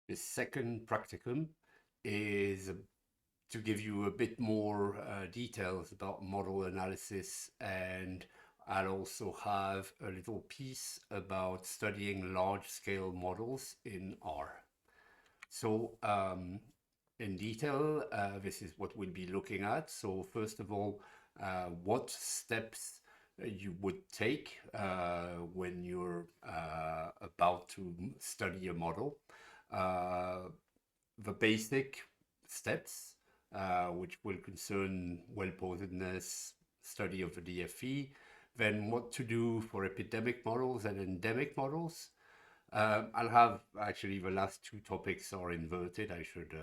The second practicum is to give you a bit more details about model analysis, and I'll also have a little piece about studying large-scale models in R. So in detail, this is what we'll be looking at. So first of all, what steps you would take when you're about to study a model. The basic steps, which will concern well-posedness, study of the DFE, then what to do for epidemic models and endemic models. I'll have actually the last two topics are inverted. I should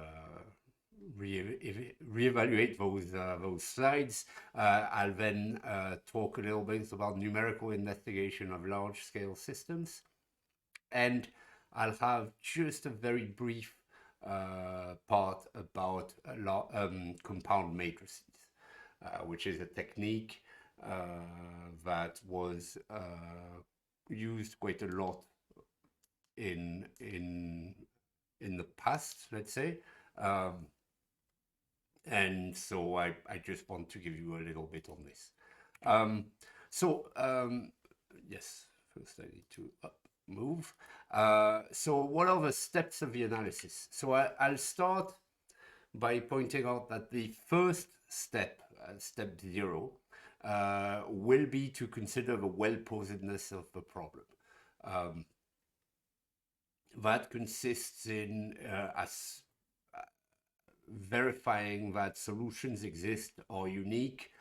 reevaluate those slides. I'll then talk a little bit about numerical investigation of large-scale systems, and I'll have just a very brief part about compound matrices, which is a technique that was used quite a lot in the past, let's say. And so I just want to give you a little bit on this. Yes, first I need to move. So what are the steps of the analysis? So I'll start by pointing out that the first step, step 0, will be to consider the well-posedness of the problem. That consists in verifying that solutions exist, are unique,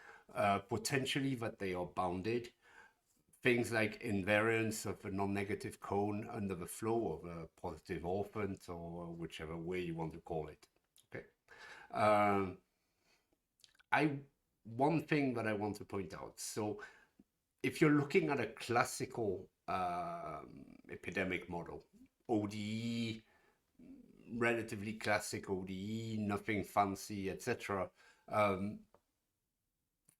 potentially that they are bounded. Things like invariance of a non-negative cone under the flow of a positive orphant, or whichever way you want to call it. Okay. One thing that I want to point out. So if you're looking at a classical epidemic model, ODE, relatively classic ODE, nothing fancy, etc.,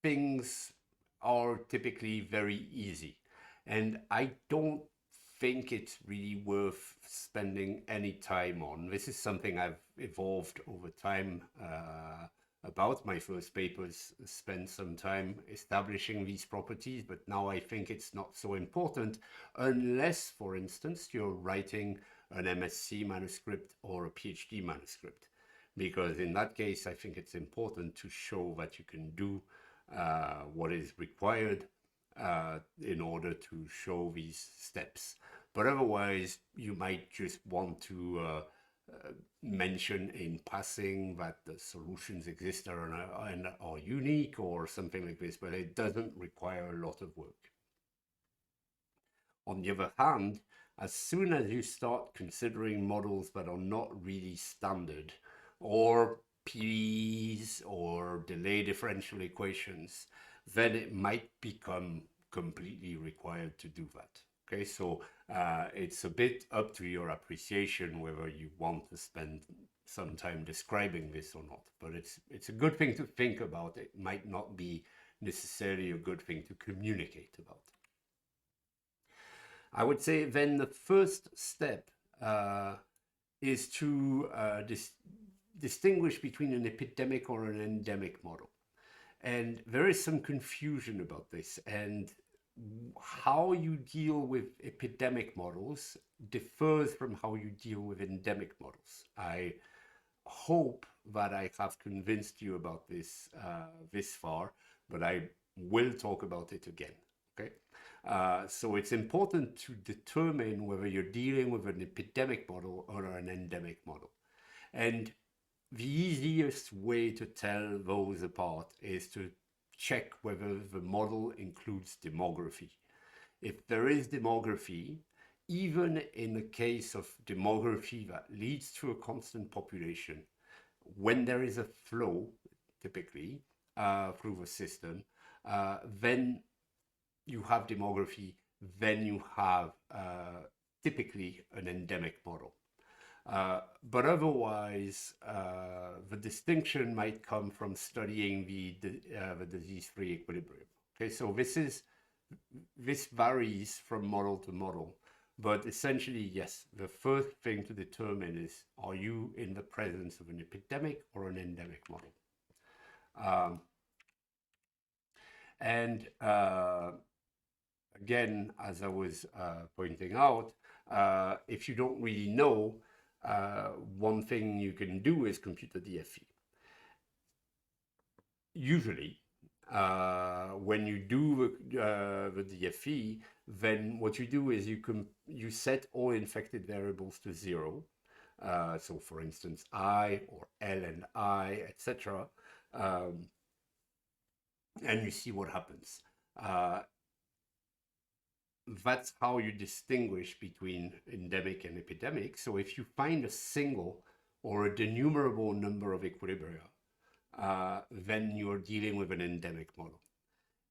things are typically very easy. And I don't think it's really worth spending any time on. This is something I've evolved over time. About my first papers, spent some time establishing these properties, but now I think it's not so important unless, for instance, you're writing an MSc manuscript or a PhD manuscript, because in that case, I think it's important to show that you can do what is required in order to show these steps. But otherwise, you might just want to mention in passing that the solutions exist and are unique or something like this, but it doesn't require a lot of work. On the other hand, as soon as you start considering models that are not really standard, or PDEs or delay differential equations, then it might become completely required to do that. Okay, so it's a bit up to your appreciation whether you want to spend some time describing this or not, but it's a good thing to think about. It might not be necessarily a good thing to communicate about. I would say then the first step is to distinguish between an epidemic or an endemic model. And there is some confusion about this, and how you deal with epidemic models differs from how you deal with endemic models. I hope that I have convinced you about this this far, but I will talk about it again. Okay, so it's important to determine whether you're dealing with an epidemic model or an endemic model. And the easiest way to tell those apart is to check whether the model includes demography. If there is demography, even in the case of demography that leads to a constant population, when there is a flow, typically, through the system, then you have demography, then you have typically an endemic model. But otherwise, the distinction might come from studying the disease-free equilibrium. Okay, so this varies from model to model, But essentially, yes, the first thing to determine is, are you in the presence of an epidemic or an endemic model? Um, and again, as I was pointing out, if you don't really know, one thing you can do is compute the DFE. Usually, when you do the DFE, then what you do is you set all infected variables to 0. So, for instance, I or L and I, etc., um, and you see what happens. That's how you distinguish between endemic and epidemic. So if you find a single or a denumerable number of equilibria, then you're dealing with an endemic model.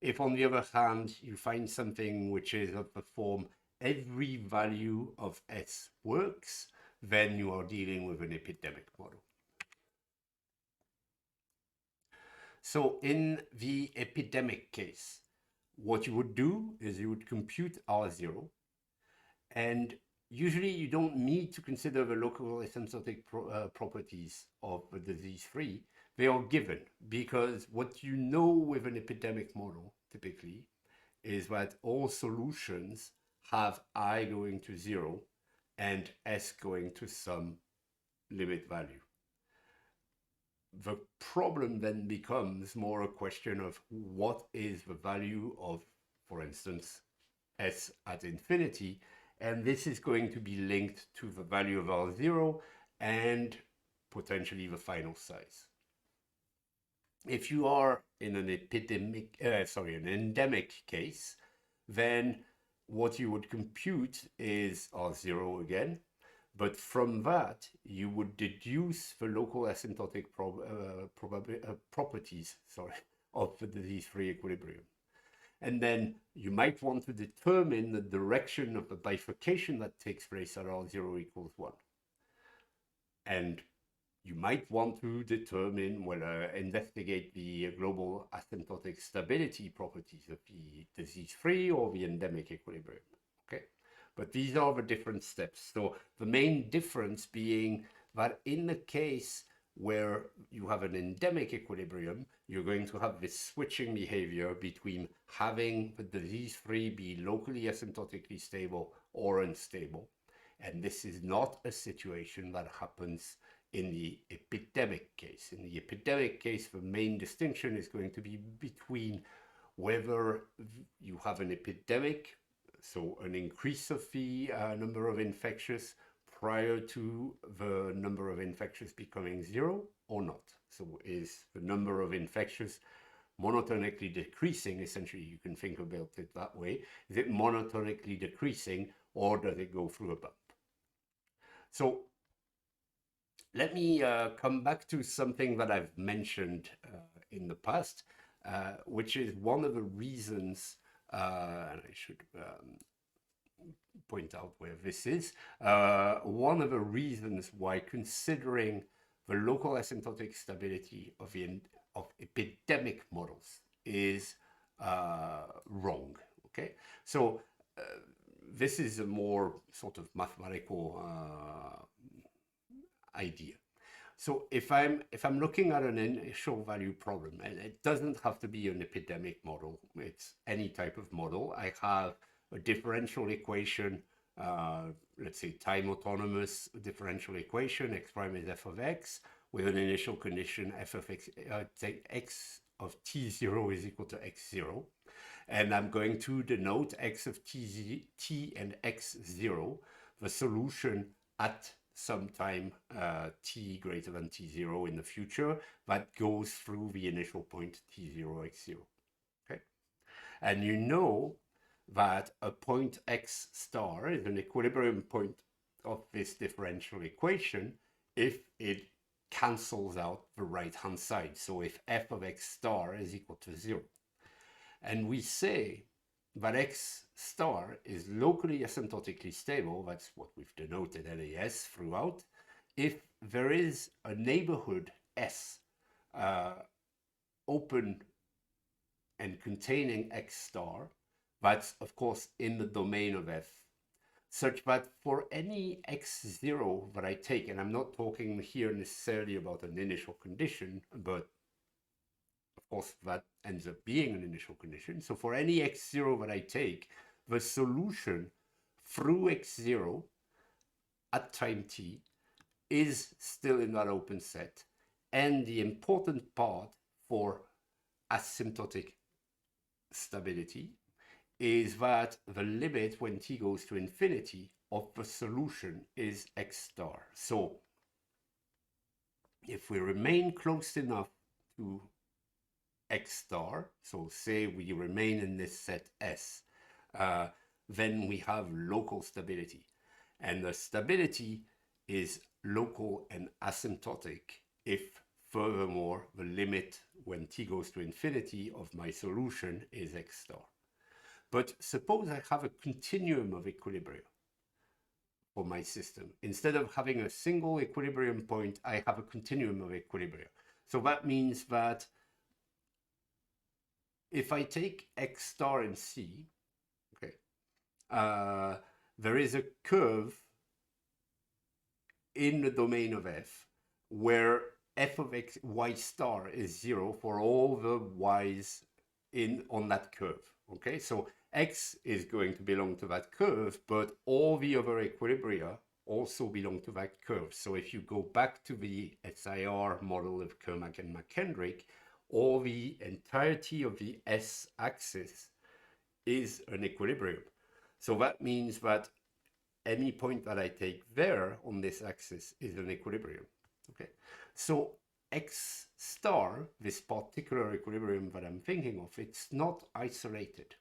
If, on the other hand, you find something which is of the form every value of S works, then you are dealing with an epidemic model. So in the epidemic case, what you would do is you would compute R0, and usually you don't need to consider the local asymptotic properties of the disease-free. They are given, because what you know with an epidemic model typically is that all solutions have I going to 0 and S going to some limit value. The problem then becomes more a question of what is the value of, for instance, S at infinity, and this is going to be linked to the value of R0 and potentially the final size. If you are in an an endemic case, then what you would compute is R0 again, but from that you would deduce the local asymptotic properties, of the disease-free equilibrium. And then you might want to determine the direction of the bifurcation that takes place at R0 equals 1. And you might want to determine, investigate the global asymptotic stability properties of the disease-free or the endemic equilibrium. Okay, but these are the different steps. So the main difference being that in the case where you have an endemic equilibrium, you're going to have this switching behavior between having the disease-free be locally asymptotically stable or unstable. And this is not a situation that happens in the epidemic case. In the epidemic case, the main distinction is going to be between whether you have an epidemic, so an increase of the number of infectious prior to the number of infectious becoming 0 or not. So is the number of infectious monotonically decreasing? Essentially, you can think about it that way. Is it monotonically decreasing, or does it go through a bump? So let me come back to something that I've mentioned in the past, which is one of the reasons, and I should point out where this is, one of the reasons why considering the local asymptotic stability of epidemic models is wrong. Okay, so this is a more sort of mathematical idea. So if I'm looking at an initial value problem, and it doesn't have to be an epidemic model, it's any type of model. I have a differential equation, let's say time autonomous differential equation, x prime is f of x, with an initial condition f of x, x of t0 is equal to x0. And I'm going to denote x of t and x0, the solution at some time t greater than t0 in the future that goes through the initial point t0, x0. Okay, and you know that a point x star is an equilibrium point of this differential equation if it cancels out the right hand side. So if f of x star is equal to 0, and we say that x star is locally asymptotically stable, that's what we've denoted LAS throughout, if there is a neighborhood S open and containing x star, that's of course in the domain of F, such that for any x0 that I take, and I'm not talking here necessarily about an initial condition, but of course that ends up being an initial condition. So for any x0 that I take, the solution through x0 at time t is still in that open set. And the important part for asymptotic stability is that the limit when t goes to infinity of the solution is x star. So if we remain close enough to x star, so say we remain in this set S, then we have local stability. And the stability is local and asymptotic if furthermore the limit when t goes to infinity of my solution is x star. But suppose I have a continuum of equilibria for my system. Instead of having a single equilibrium point, I have a continuum of equilibria. So that means that if I take x star and c, okay, there is a curve in the domain of f where f of x y star is 0 for all the y's on that curve. Okay, so x is going to belong to that curve, but all the other equilibria also belong to that curve. So if you go back to the SIR model of Kermack and McKendrick, all the entirety of the S axis is an equilibrium. So that means that any point that I take there on this axis is an equilibrium. Okay, so x star, this particular equilibrium that I'm thinking of, it's not isolated.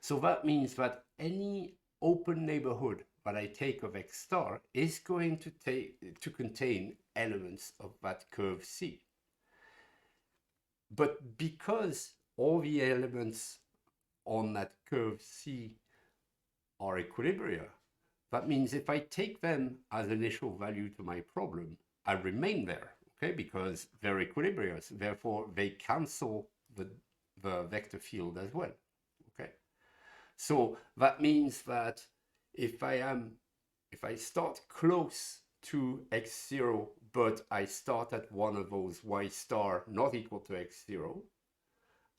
So that means that any open neighborhood that I take of x star is going to contain elements of that curve C. But because all the elements on that curve C are equilibria, that means if I take them as initial value to my problem, I remain there, okay, because they're equilibria, therefore they cancel the vector field as well, okay. So that means that if I start close to x0, but I start at one of those y star not equal to x0,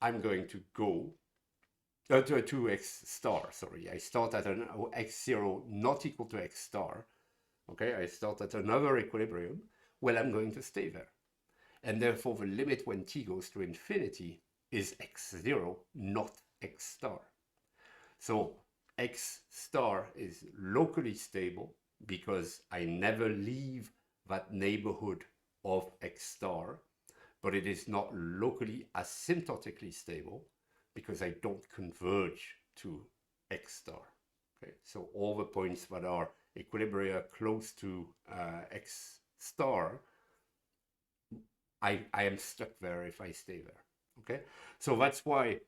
I'm going to go to x star, sorry. I start at an x0 not equal to x star. Okay, I start at another equilibrium. Well, I'm going to stay there. And therefore, the limit when t goes to infinity is x0, not x star. So x star is locally stable because I never leave that neighborhood of x star, but it is not locally asymptotically stable because I don't converge to x star. Okay, so all the points that are equilibria close to x star, I am stuck there if I stay there. Okay, so that's why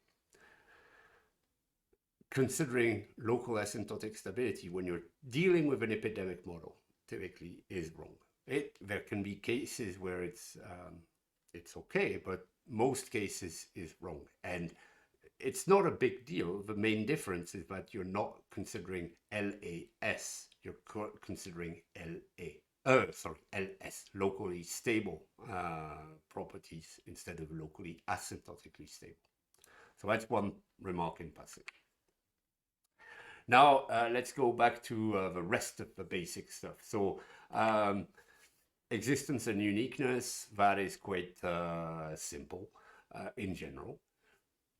considering local asymptotic stability when you're dealing with an epidemic model typically is wrong. There can be cases where it's okay, but most cases is wrong. And it's not a big deal. The main difference is that you're not considering LAS, you're considering LS, locally stable properties instead of locally asymptotically stable. So that's one remark in passing. Now, let's go back to the rest of the basic stuff. So existence and uniqueness, that is quite simple in general.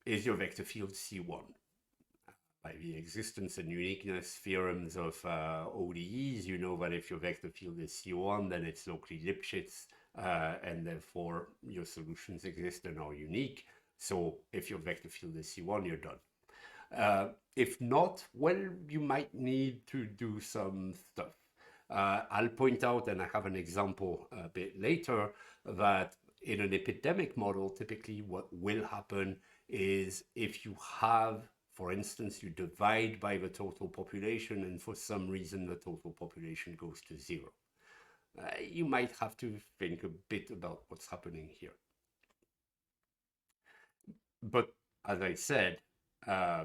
Is your vector field C1? By the existence and uniqueness theorems of ODEs, you know that if your vector field is C1, then it's locally Lipschitz, and therefore your solutions exist and are unique. So if your vector field is C1, you're done. If not, well, you might need to do some stuff. I'll point out, and I have an example a bit later, that in an epidemic model, typically what will happen is if you have, for instance, you divide by the total population and for some reason the total population goes to 0. You might have to think a bit about what's happening here. But as I said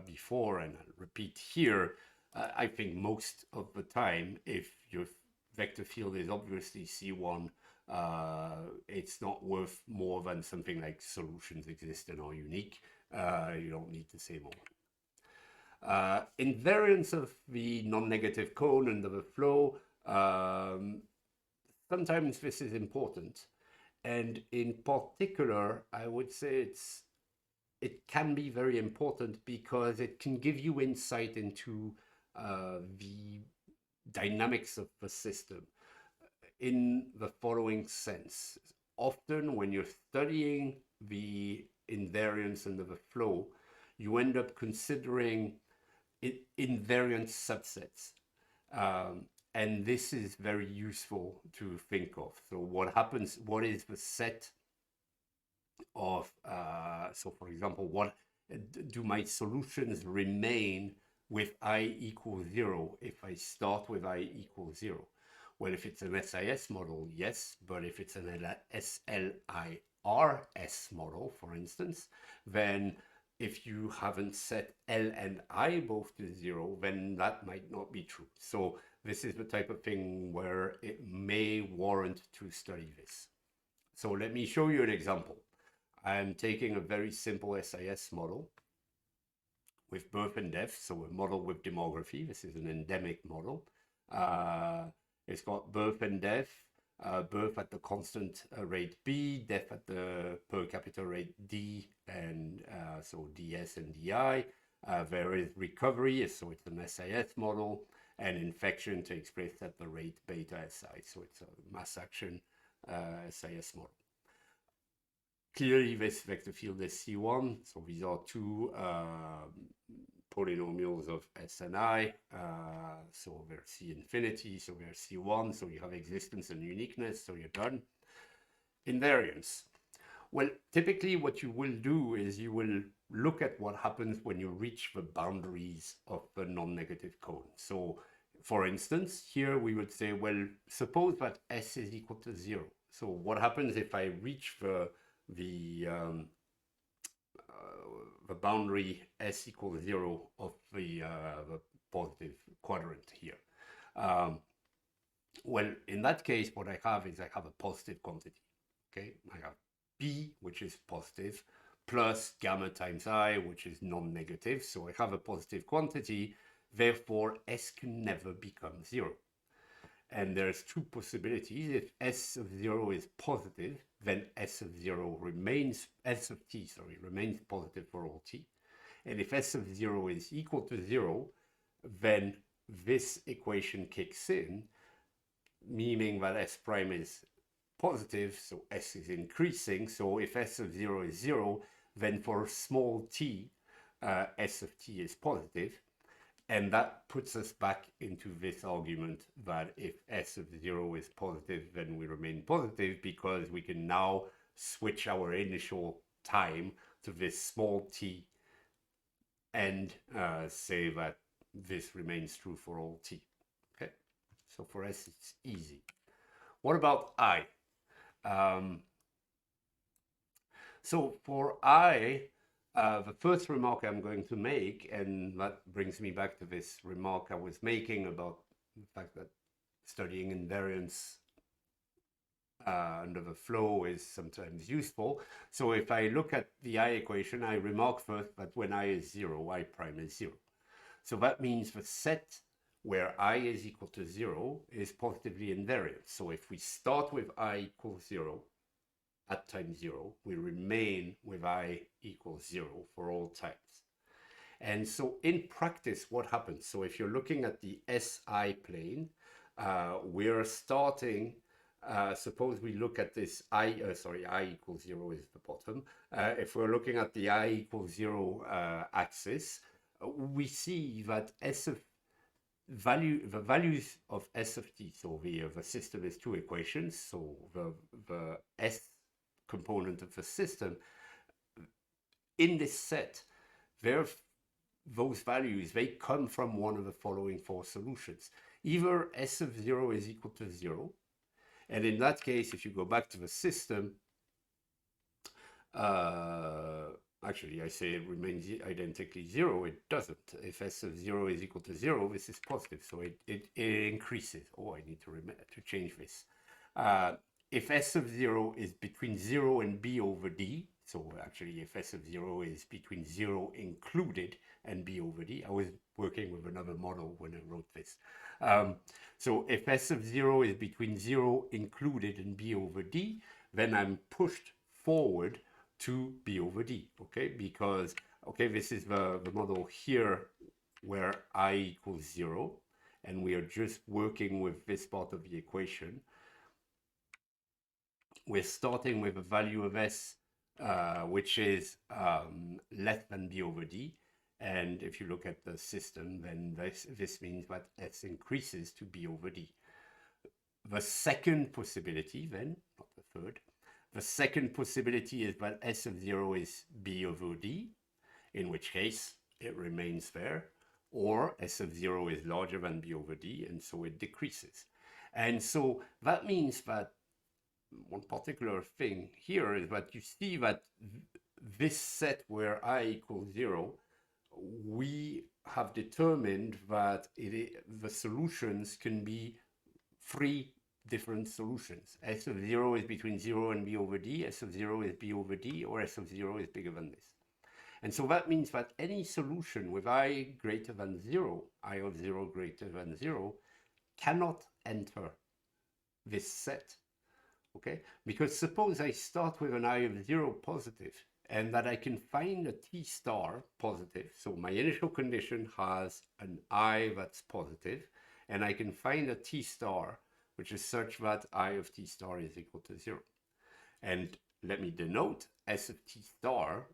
before, and I'll repeat here, I think most of the time, if your vector field is obviously C1, it's not worth more than something like solutions exist and are unique. You don't need to say more. Invariance of the non-negative cone under the flow. Sometimes this is important. And in particular, I would say it can be very important because it can give you insight into the dynamics of the system in the following sense. Often when you're studying the invariance under the flow, you end up considering invariant subsets. And this is very useful to think of. So what happens, what is the set of, so for example, what do my solutions remain with I equals 0 if I start with I equals 0? Well, if it's an SIS model, yes, but if it's an SLIRS model, for instance, then if you haven't set L and I both to 0, then that might not be true. So this is the type of thing where it may warrant to study this. So let me show you an example. I'm taking a very simple SIS model with birth and death, so a model with demography. This is an endemic model. It's got birth and death, birth at the constant rate B, death at the per capita rate D, and so DS and DI. There is recovery, so it's an SIS model, and infection takes place at the rate beta SI, so it's a mass action SIS model. Clearly, this vector field is C1, so these are two polynomials of S and I, so they're C infinity, so they're C1, so you have existence and uniqueness, so you're done. Invariance. Well, typically what you will do is you will look at what happens when you reach the boundaries of the non-negative cone. So, for instance, here we would say, well, suppose that S is equal to 0. So what happens if I reach the boundary S equals 0 of the positive quadrant here? Well, in that case, what I have is I have a positive quantity. Okay, I have B, which is positive, plus gamma times I, which is non-negative. So I have a positive quantity. Therefore, S can never become 0. And there's two possibilities. If S of 0 is positive, then S of 0 remains, S of t, sorry, remains positive for all t. And if S of 0 is equal to 0, then this equation kicks in, meaning that S prime is positive, so S is increasing. So if S of 0 is 0, then for small t, S of t is positive. And that puts us back into this argument that if S of 0 is positive, then we remain positive, because we can now switch our initial time to this small t and say that this remains true for all t. Okay, so for S it's easy. What about I? So for I, the first remark I'm going to make, and that brings me back to this remark I was making about the fact that studying invariance under the flow is sometimes useful. So if I look at the I equation, I remark first that when I is 0, I prime is 0. So that means the set where I is equal to 0 is positively invariant. So if we start with I equals 0, at time 0, we remain with I equals 0 for all times. And so in practice, what happens? So if you're looking at the SI plane, we're starting, suppose we look at this I equals 0 is the bottom. If we're looking at the I equals 0 axis, we see that the values of S of t, so the system is two equations, so the S component of the system, in this set, those values, they come from one of the following four solutions. Either S of 0 is equal to 0, and in that case, if you go back to the system, actually, I say it remains identically 0. It doesn't. If s of 0 is equal to 0, this is positive, so it increases. Oh, I need to change this. If s of 0 is between 0 and b over d, so actually if s of 0 is between 0 included and b over d, I was working with another model when I wrote this. So if s of 0 is between 0 included and b over d, then I'm pushed forward to b over d, okay? Because, okay, this is the model here where I equals 0, and we are just working with this part of the equation. We're starting with a value of s which is less than b over d. And if you look at the system, then this means that s increases to b over d. The second possibility, then, not the third, the second possibility is that s of 0 is b over d, in which case it remains there, or s of 0 is larger than b over d, and so it decreases. And so that means that one particular thing here is that you see that this set where I equals 0, we have determined that the solutions can be three different solutions. S of 0 is between 0 and b over d, s of 0 is b over d, or s of 0 is bigger than this. And so that means that any solution with I greater than 0, I of 0 greater than 0, cannot enter this set, okay? Because suppose I start with an I of 0 positive, and that I can find a t star positive. So my initial condition has an I that's positive, and I can find a t star which is such that I of t star is equal to 0. And let me denote S of t star,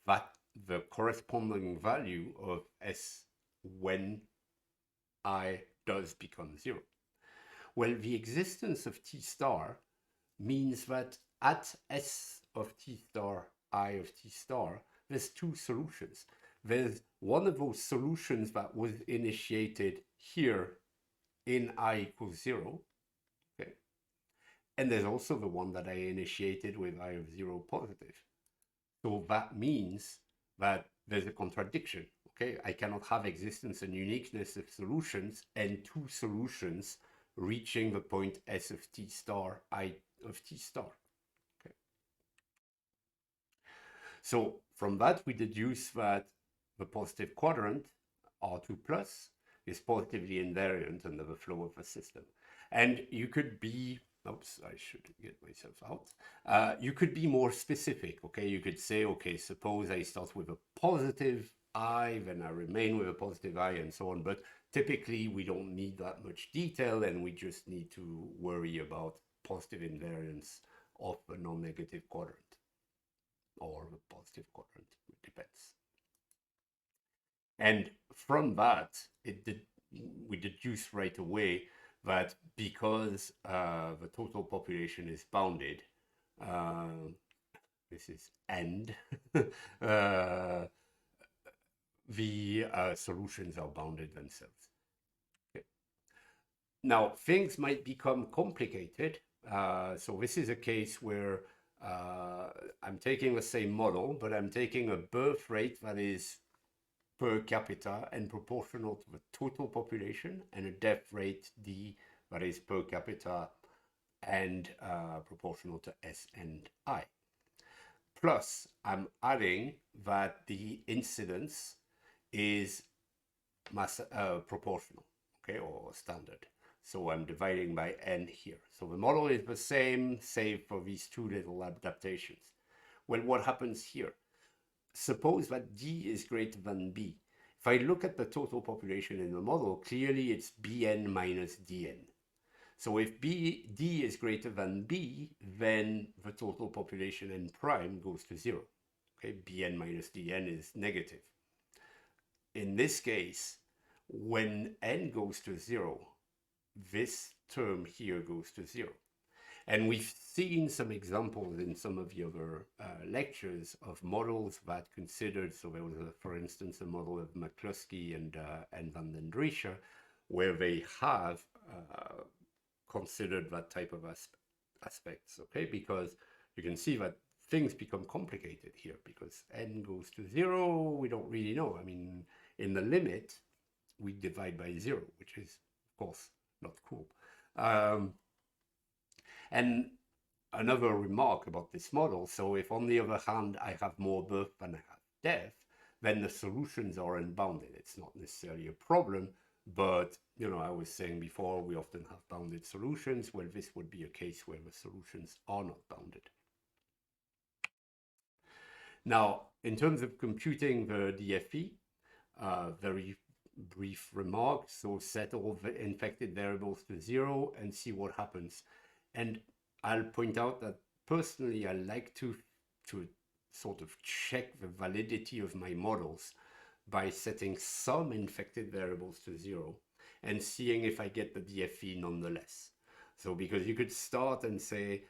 that the corresponding value of S when I does become 0. Well, the existence of t star means that at S of t star, I of t star, there's two solutions. There's one of those solutions that was initiated here in I equals 0, okay? And there's also the one that I initiated with I of 0 positive. So that means that there's a contradiction, okay? I cannot have existence and uniqueness of solutions and two solutions reaching the point S of t star, I of t star, okay? So from that, we deduce that the positive quadrant, R2 plus, is positively invariant under the flow of the system. And you could be, oops, I should get myself out. You could be more specific, okay? You could say, okay, suppose I start with a positive I, then I remain with a positive I, and so on. But typically, we don't need that much detail, and we just need to worry about positive invariance of a non-negative quadrant or the positive quadrant, it depends. And from that, we deduce right away that because the total population is bounded, this is end, the solutions are bounded themselves. Okay. Now, things might become complicated. So this is a case where I'm taking the same model, but I'm taking a birth rate that is per capita and proportional to the total population, and a death rate D that is per capita and proportional to S and I. Plus, I'm adding that the incidence is proportional, okay, or standard. So I'm dividing by n here. So the model is the same, save for these two little adaptations. Well, what happens here? Suppose that D is greater than B. If I look at the total population in the model, clearly it's Bn minus Dn. So if D is greater than B, then the total population n prime goes to 0. Okay, Bn minus Dn is negative. In this case, when n goes to 0, this term here goes to 0. And we've seen some examples in some of the other lectures of models that considered, so there was, for instance, a model of McCluskey and Van den Driesche, where they have considered that type of aspects, okay? Because you can see that things become complicated here because n goes to 0, we don't really know. I mean, in the limit, we divide by 0, which is, of course, not cool. And another remark about this model, so if on the other hand I have more birth than I have death, then the solutions are unbounded. It's not necessarily a problem, but I was saying before, we often have bounded solutions. Well, this would be a case where the solutions are not bounded. Now, in terms of computing the DFE, very brief remark. So set all the infected variables to 0 and see what happens. And I'll point out that personally, I like to sort of check the validity of my models by setting some infected variables to 0 and seeing if I get the DFE nonetheless. So because you could start and say,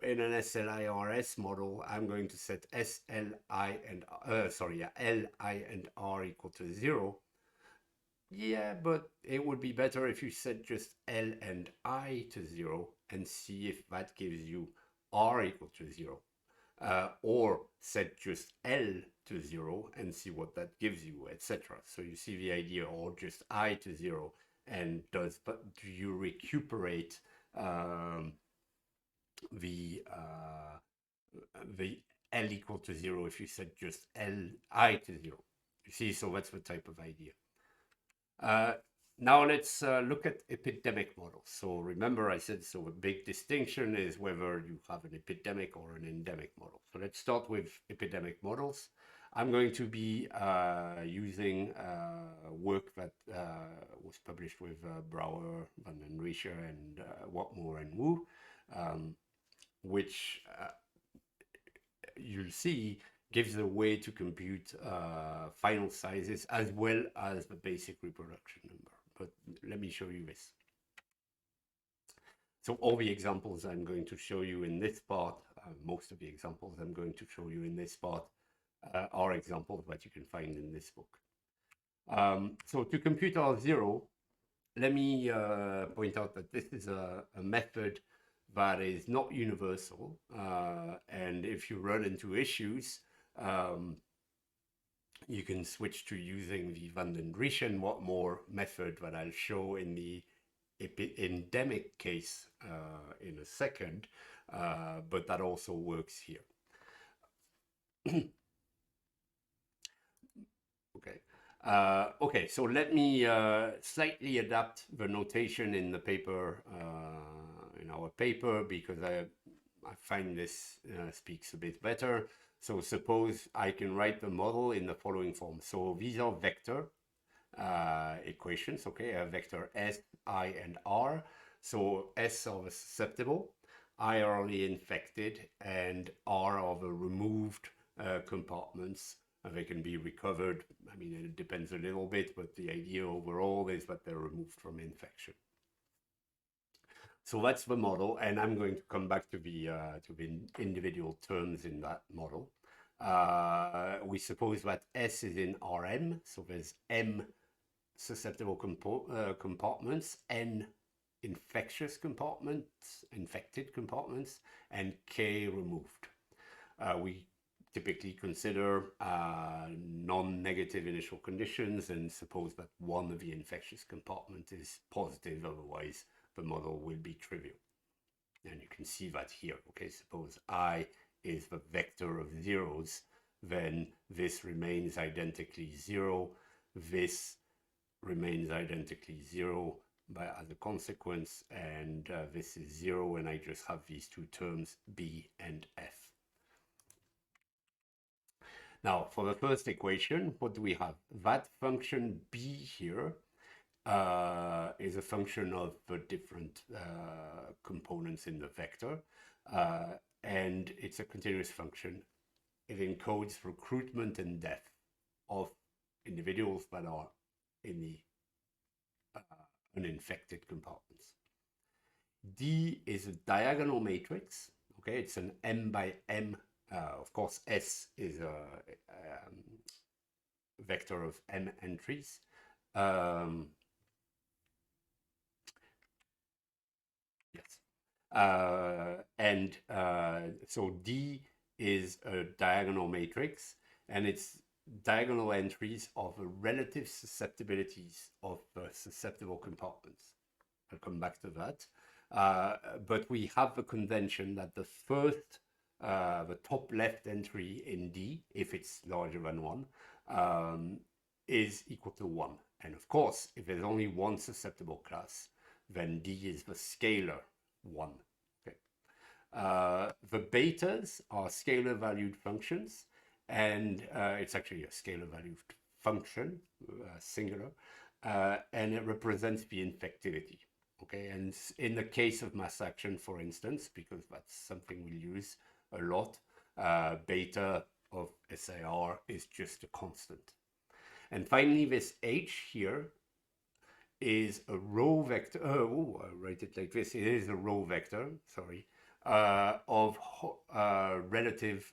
in an SLIRS model, I'm going to set Li and R equal to 0. Yeah, but it would be better if you set just L and I to 0 and see if that gives you R equal to 0. Or set just L to 0 and see what that gives you, etc. So you see the idea, or just I to 0, and do you recuperate the L equal to 0 if you set just Li to 0. You see, so that's the type of idea. Now let's look at epidemic models. So remember I said, so a big distinction is whether you have an epidemic or an endemic model. So let's start with epidemic models. I'm going to be using work that was published with Brouwer, Van den Riescher, and Watmore and Wu, which you'll see gives a way to compute final sizes as well as the basic reproduction number. But let me show you this. So all the examples I'm going to show you in this part, most of the examples I'm going to show you in this part are examples that you can find in this book. So to compute R0, let me point out that this is a method that is not universal. And if you run into issues, you can switch to using the Van den Riescher and Watmore method that I'll show in the endemic case in a second, but that also works here. Okay, so let me slightly adapt the notation in the paper, in our paper, because I find this speaks a bit better. So suppose I can write the model in the following form. So these are vector equations, okay, a vector S, I, and R. So S are the susceptible, I are the infected, and R are the removed compartments. They can be recovered. I mean, it depends a little bit, but the idea overall is that they're removed from infection. So that's the model, and I'm going to come back to the individual terms in that model. We suppose that S is in Rm, so there's M susceptible compartments, N infected compartments, and K removed. We typically consider non-negative initial conditions and suppose that one of the infectious compartment is positive, otherwise the model will be trivial. And you can see that here. Okay, suppose I is the vector of zeros, then this remains identically 0, this remains identically 0 as a consequence, and this is 0, and I just have these two terms, B and F. Now, for the first equation, what do we have? That function B here is a function of the different components in the vector, and it's a continuous function. It encodes recruitment and death of individuals that are in the uninfected compartments. D is a diagonal matrix. Okay, it's an M by M. Of course, S is a vector of M entries. Yes. So D is a diagonal matrix, and its diagonal entries of the relative susceptibilities of susceptible compartments. I'll come back to that. But we have the convention that the top left entry in D, if it's larger than 1, is equal to 1. And of course, if there's only one susceptible class, then D is the scalar 1. Okay. The betas are scalar valued functions, and it's actually a scalar valued function, singular, and it represents the infectivity. Okay, and in the case of mass action, for instance, because that's something we use a lot, beta of SIR is just a constant. And finally, this H here is a row vector. I'll write it like this. It is a row vector, sorry, of relative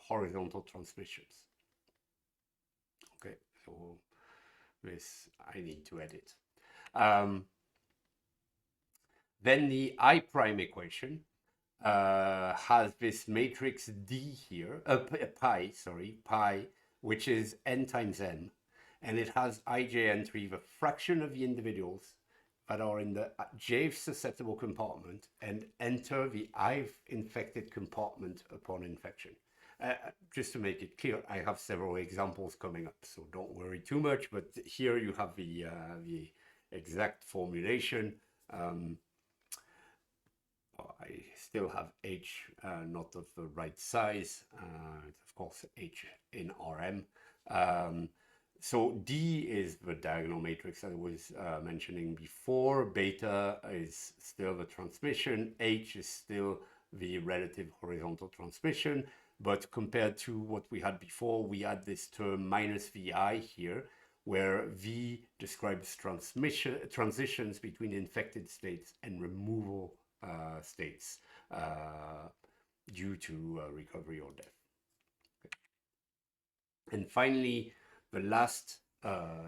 horizontal transmissions. Okay, so this I need to edit. Then the I prime equation has this matrix D here, pi, which is n times n, and it has ij entry, the fraction of the individuals that are in the jth susceptible compartment and enter the ith infected compartment upon infection. Just to make it clear, I have several examples coming up, so don't worry too much, but here you have the exact formulation. I still have H not of the right size. It's of course H in Rm. So D is the diagonal matrix I was mentioning before. Beta is still the transmission. H is still the relative horizontal transmission. But compared to what we had before, we had this term minus VI here, where V describes transitions between infected states and removal states due to recovery or death. Okay. And finally, the last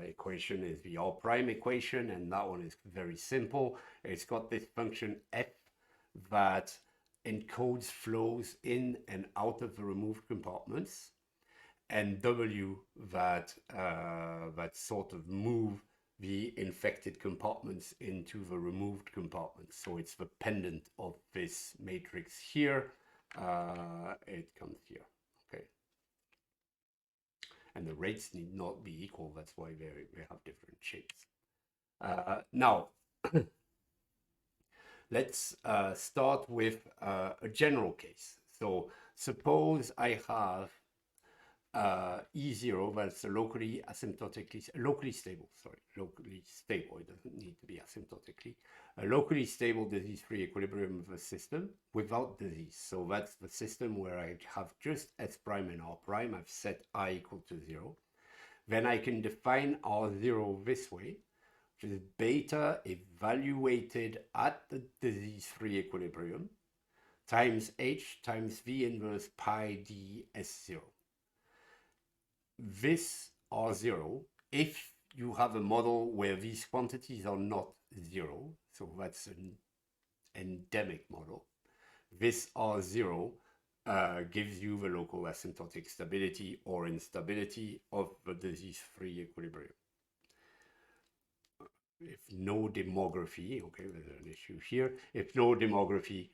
equation is the R prime equation, and that one is very simple. It's got this function f that encodes flows in and out of the removed compartments, and w that that sort of move the infected compartments into the removed compartments. So it's the pendant of this matrix here. It comes here, okay? And the rates need not be equal. That's why they have different shapes. Now, let's start with a general case. So suppose I have E0, that's a locally stable, it doesn't need to be asymptotically, a locally stable disease-free equilibrium of a system without disease. So that's the system where I have just S prime and R prime. I've set I equal to 0. Then I can define R0 this way, which is beta evaluated at the disease-free equilibrium times H times V inverse pi d S0. This R0, if you have a model where these quantities are not 0, so that's an endemic model, this R0 gives you the local asymptotic stability or instability of the disease-free equilibrium. If no demography, okay, there's an issue here, if no demography,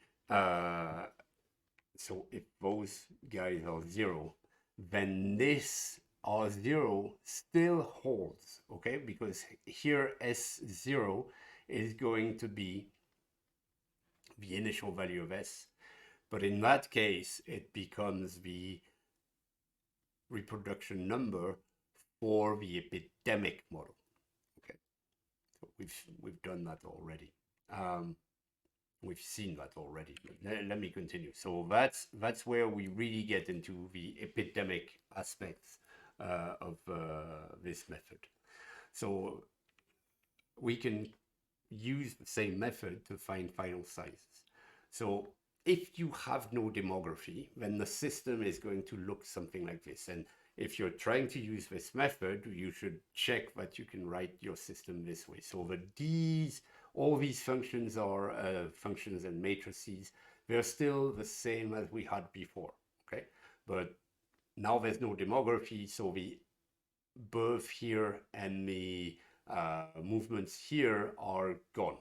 so if those guys are 0, then this R0 still holds, okay? Because here S0 is going to be the initial value of S. But in that case, it becomes the reproduction number for the epidemic model, okay? So we've done that already. We've seen that already. Let me continue. So that's where we really get into the epidemic aspects of this method. So we can use the same method to find final sizes. So if you have no demography, then the system is going to look something like this. And if you're trying to use this method, you should check that you can write your system this way. So all these functions are functions and matrices. They're still the same as we had before, okay? but now there's no demography, so the birth here and the movements here are gone.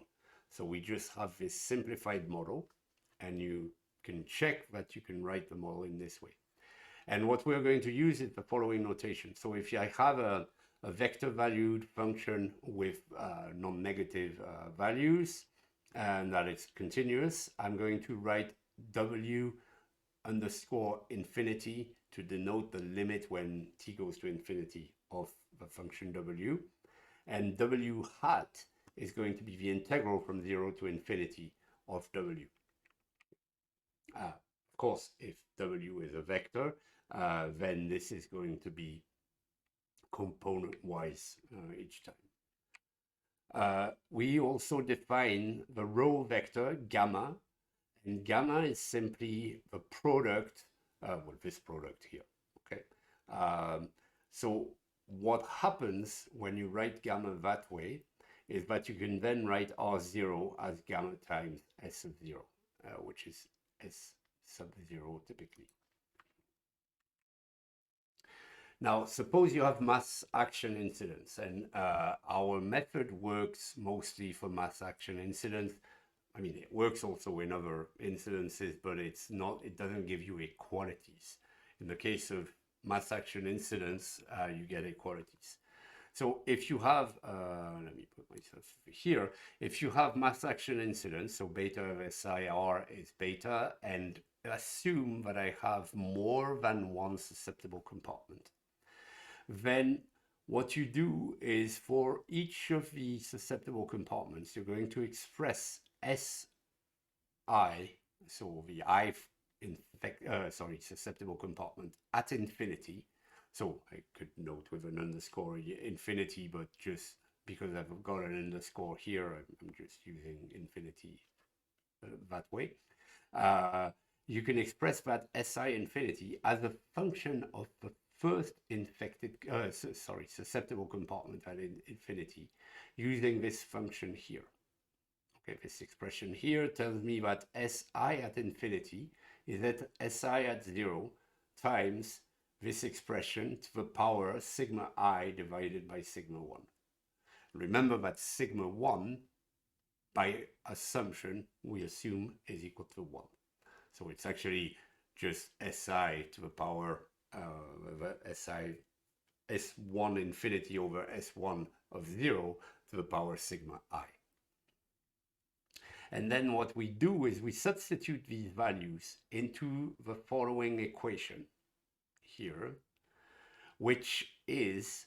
So we just have this simplified model, and you can check that you can write the model in this way. And what we're going to use is the following notation. So if I have a vector valued function with non-negative values and that it's continuous, I'm going to write w underscore infinity to denote the limit when t goes to infinity of the function w. And w hat is going to be the integral from 0 to infinity of w. Of course, if w is a vector, then this is going to be component-wise each time. We also define the row vector gamma, and gamma is simply the product, well, this product here, okay? So what happens when you write gamma that way is that you can then write R0 as gamma times S of 0, which is S sub 0 typically. Now, suppose you have mass action incidents, and our method works mostly for mass action incidents. I mean, it works also in other incidences, but it doesn't give you equalities. In the case of mass action incidents, you get equalities. So if you have, let me put myself here, if you have mass action incidents, so beta of SIR is beta, and assume that I have more than one susceptible compartment, then what you do is for each of the susceptible compartments, you're going to express SI, so the susceptible compartment at infinity. So I could note with an underscore infinity, but just because I've got an underscore here, I'm just using infinity that way. You can express that SI infinity as a function of the first susceptible compartment at infinity using this function here. Okay, this expression here tells me that SI at infinity is that SI at 0 times this expression to the power sigma I divided by sigma 1. Remember that sigma 1, by assumption, we assume is equal to 1. So it's actually just SI to the power SI S1 infinity over S1 of 0 to the power sigma I. And then what we do is we substitute these values into the following equation here, which is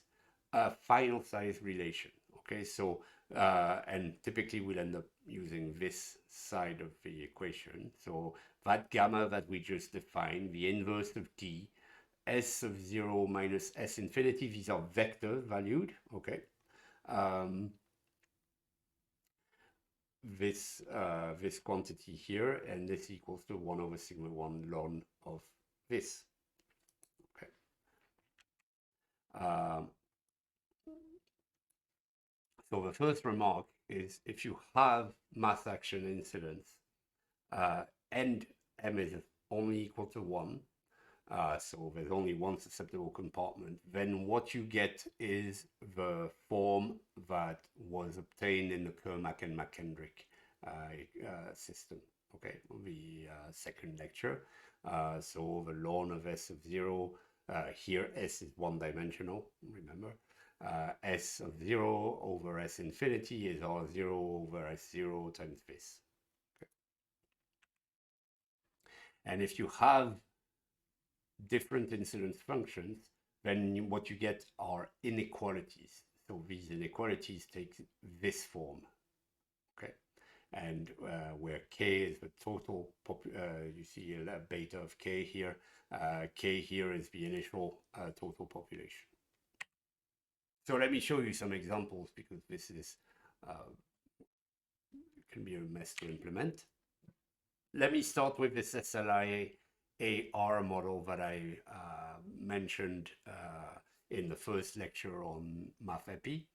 a final size relation. Okay, so and typically we'll end up using this side of the equation. So that gamma that we just defined, the inverse of t, S of 0 minus S infinity, these are vector valued, okay? This quantity here, and this equals to 1 over sigma 1 ln of this, okay? So the first remark is if you have mass action incidents and M is only equal to 1, so there's only one susceptible compartment, then what you get is the form that was obtained in the Kermack and McKendrick system, okay, the second lecture. So the ln of S of 0, here S is one-dimensional, remember. S of 0 over S infinity is R0 over S0 times this. Okay. And if you have different incidence functions, then what you get are inequalities. So these inequalities take this form, okay? And where k is the total, you see a beta of k here. K here is the initial total population. So let me show you some examples because this is can be a mess to implement. Let me start with this SLI AR model that I mentioned in the first lecture on MathEpi.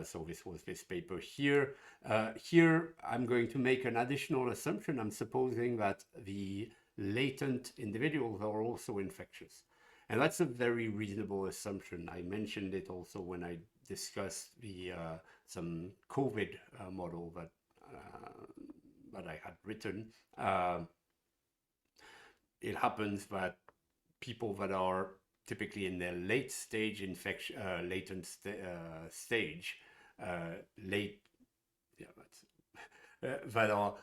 So this was this paper here. Here I'm going to make an additional assumption. I'm supposing that the latent individuals are also infectious. And that's a very reasonable assumption. I mentioned it also when I discussed the some COVID model that I had written. It happens that people that are typically in their late stage infection, stage, late, yeah, that are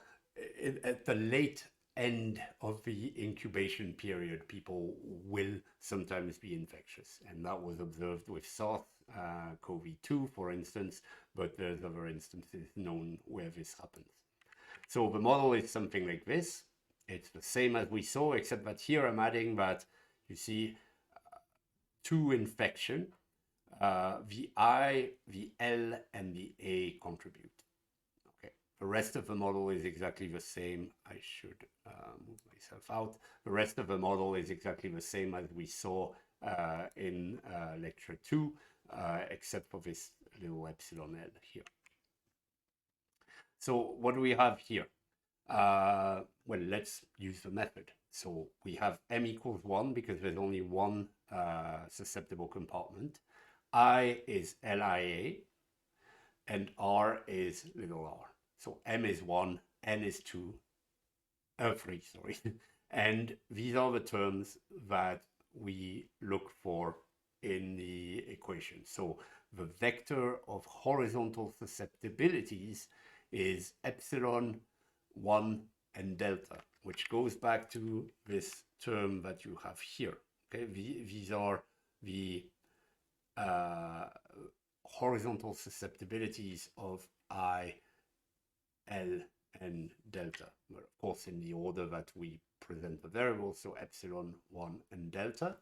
at the late end of the incubation period, people will sometimes be infectious. And that was observed with SARS-CoV-2, for instance, but there's other instances known where this happens. So the model is something like this. It's the same as we saw, except that here I'm adding that, you see, to infection, the I, the L, and the A contribute. Okay, the rest of the model is exactly the same. I should move myself out. The rest of the model is exactly the same as we saw in lecture 2, except for this little epsilon L here. So what do we have here? Well, let's use the method. So we have m equals 1 because there's only one susceptible compartment. I is LIA and R is little r. So m is 1, n is 2, 3, sorry. And these are the terms that we look for in the equation. So the vector of horizontal susceptibilities is epsilon, 1, and delta, which goes back to this term that you have here. Okay, these are the horizontal susceptibilities of I, L, and delta. But of course, in the order that we present the variables, so epsilon, 1, and delta.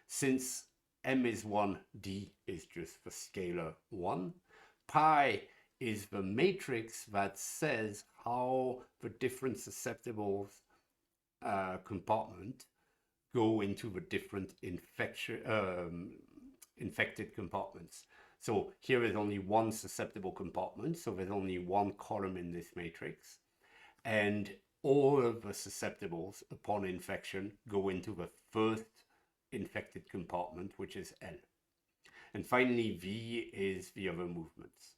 Since m is 1, d is just the scalar 1. Pi is the matrix that says how the different susceptibles compartment go into the different infected compartments. So here is only one susceptible compartment, so there's only one column in this matrix, and all of the susceptibles upon infection go into the first infected compartment, which is L. And finally, V is the other movements.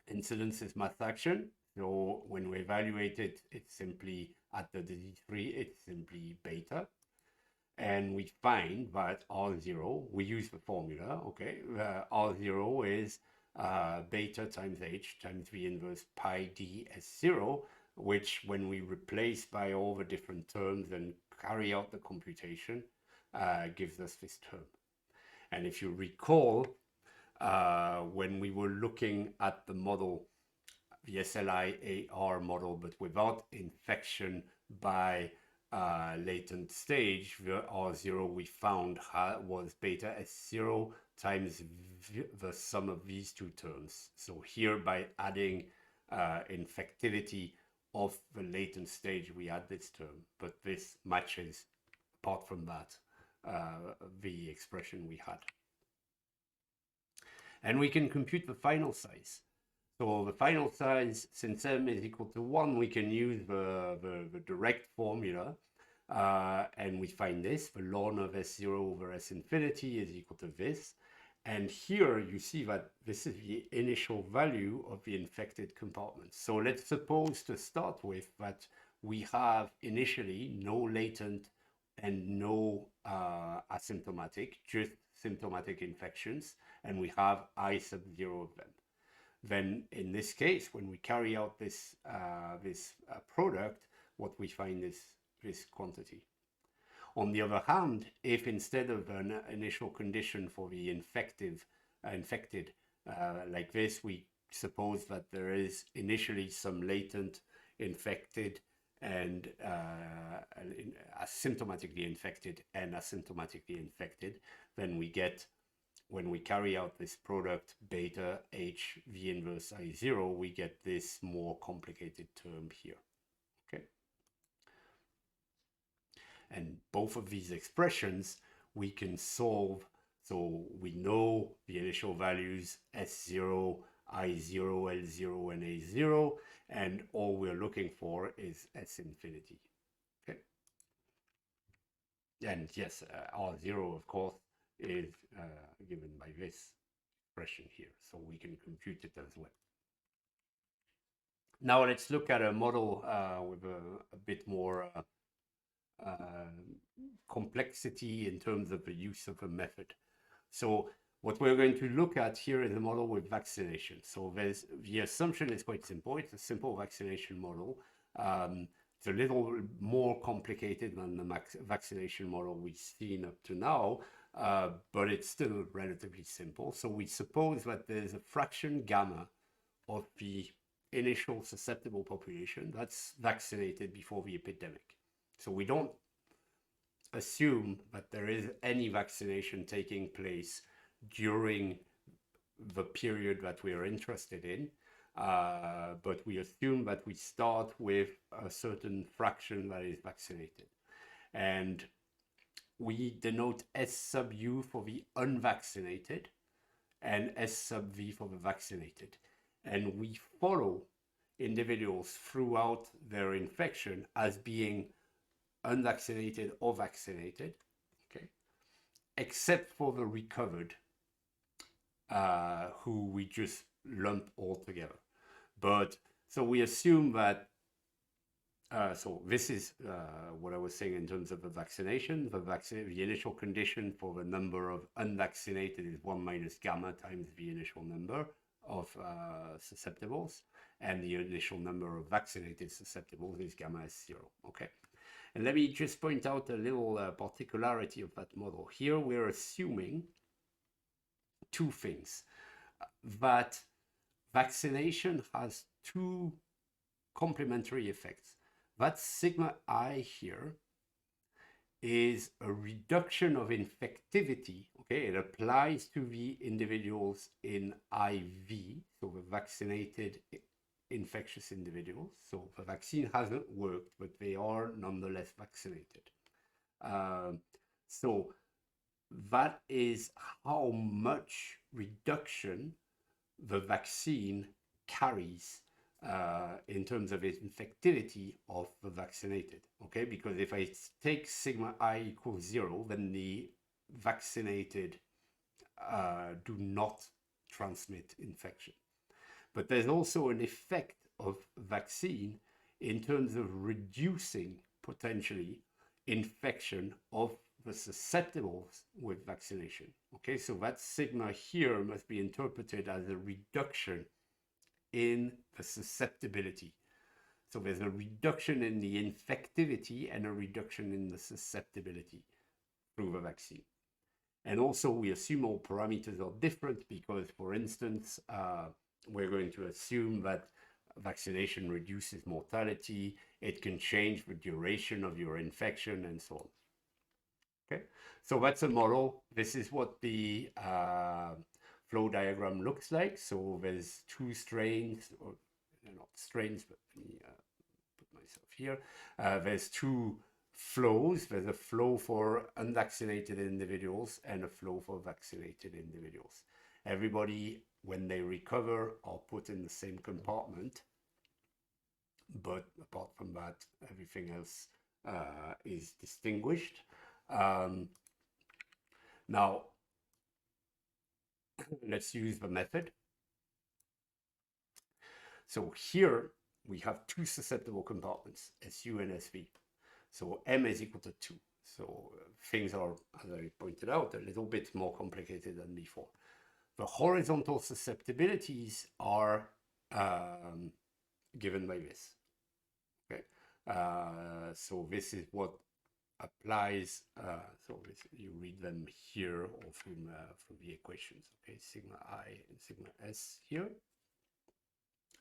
Incidence is mass action, so when we evaluate it, it's simply at the D3, it's simply beta. And we find that R0, we use the formula, okay, R0 is beta times H times V inverse pi D S0, which when we replace by all the different terms and carry out the computation, gives us this term. And if you recall, when we were looking at the model, the SLI-AR model, but without infection by latent stage, the R0 we found was beta S0 times the sum of these two terms. So here, by adding infectivity of the latent stage, we add this term, but this matches, apart from that, the expression we had. And we can compute the final size. So the final size, since m is equal to 1, we can use the direct formula, and we find this, the ln of S0 over S infinity is equal to this. And here you see that this is the initial value of the infected compartment. So let's suppose to start with that we have initially no latent and no asymptomatic, just symptomatic infections, and we have I sub 0 of them. Then in this case, when we carry out this product, what we find is this quantity. On the other hand, if instead of an initial condition for the infected like this, we suppose that there is initially some latent infected and asymptomatically infected and asymptomatically infected, then we get, when we carry out this product beta H V inverse I0, we get this more complicated term here. Okay. And both of these expressions we can solve. So we know the initial values S0, I0, L0, and A0, and all we're looking for is S infinity. Okay. And yes, R0, of course, is given by this expression here. So we can compute it as well. Now let's look at a model with a bit more complexity in terms of the use of a method. So what we're going to look at here is a model with vaccination. So the assumption is quite simple. It's a simple vaccination model. It's a little more complicated than the vaccination model we've seen up to now, but it's still relatively simple. So we suppose that there's a fraction gamma of the initial susceptible population that's vaccinated before the epidemic. So we don't assume that there is any vaccination taking place during the period that we are interested in, but we assume that we start with a certain fraction that is vaccinated. And we denote S sub U for the unvaccinated and S sub V for the vaccinated. And we follow individuals throughout their infection as being unvaccinated or vaccinated, okay, except for the recovered, who we just lump all together. But so we assume that, so this is what I was saying in terms of the vaccination. The initial condition for the number of unvaccinated is 1 minus gamma times the initial number of susceptibles, and the initial number of vaccinated susceptibles is gamma S0, okay? And let me just point out a little particularity of that model. Here we're assuming two things. That vaccination has two complementary effects. That sigma I here is a reduction of infectivity, okay? It applies to the individuals in IV, so the vaccinated infectious individuals. So the vaccine hasn't worked, but they are nonetheless vaccinated. So that is how much reduction the vaccine carries in terms of its infectivity of the vaccinated, okay? Because if I take sigma I equals 0, then the vaccinated do not transmit infection. But there's also an effect of vaccine in terms of reducing potentially infection of the susceptibles with vaccination. Okay, so that sigma here must be interpreted as a reduction in the susceptibility. So there's a reduction in the infectivity and a reduction in the susceptibility through the vaccine. And also we assume all parameters are different because, for instance, we're going to assume that vaccination reduces mortality, it can change the duration of your infection, and so on. Okay, so that's a model. This is what the flow diagram looks like. So there's two strains, or not strains, but let me put myself here. There's two flows. There's a flow for unvaccinated individuals and a flow for vaccinated individuals. Everybody, when they recover, are put in the same compartment. But apart from that, everything else is distinguished. Now, let's use the method. So here we have two susceptible compartments, SU and SV. So M is equal to 2. So things are, as I pointed out, a little bit more complicated than before. The horizontal susceptibilities are given by this. Okay, so this is what applies. So this, you read them here or from the equations. Okay, sigma I and sigma S here.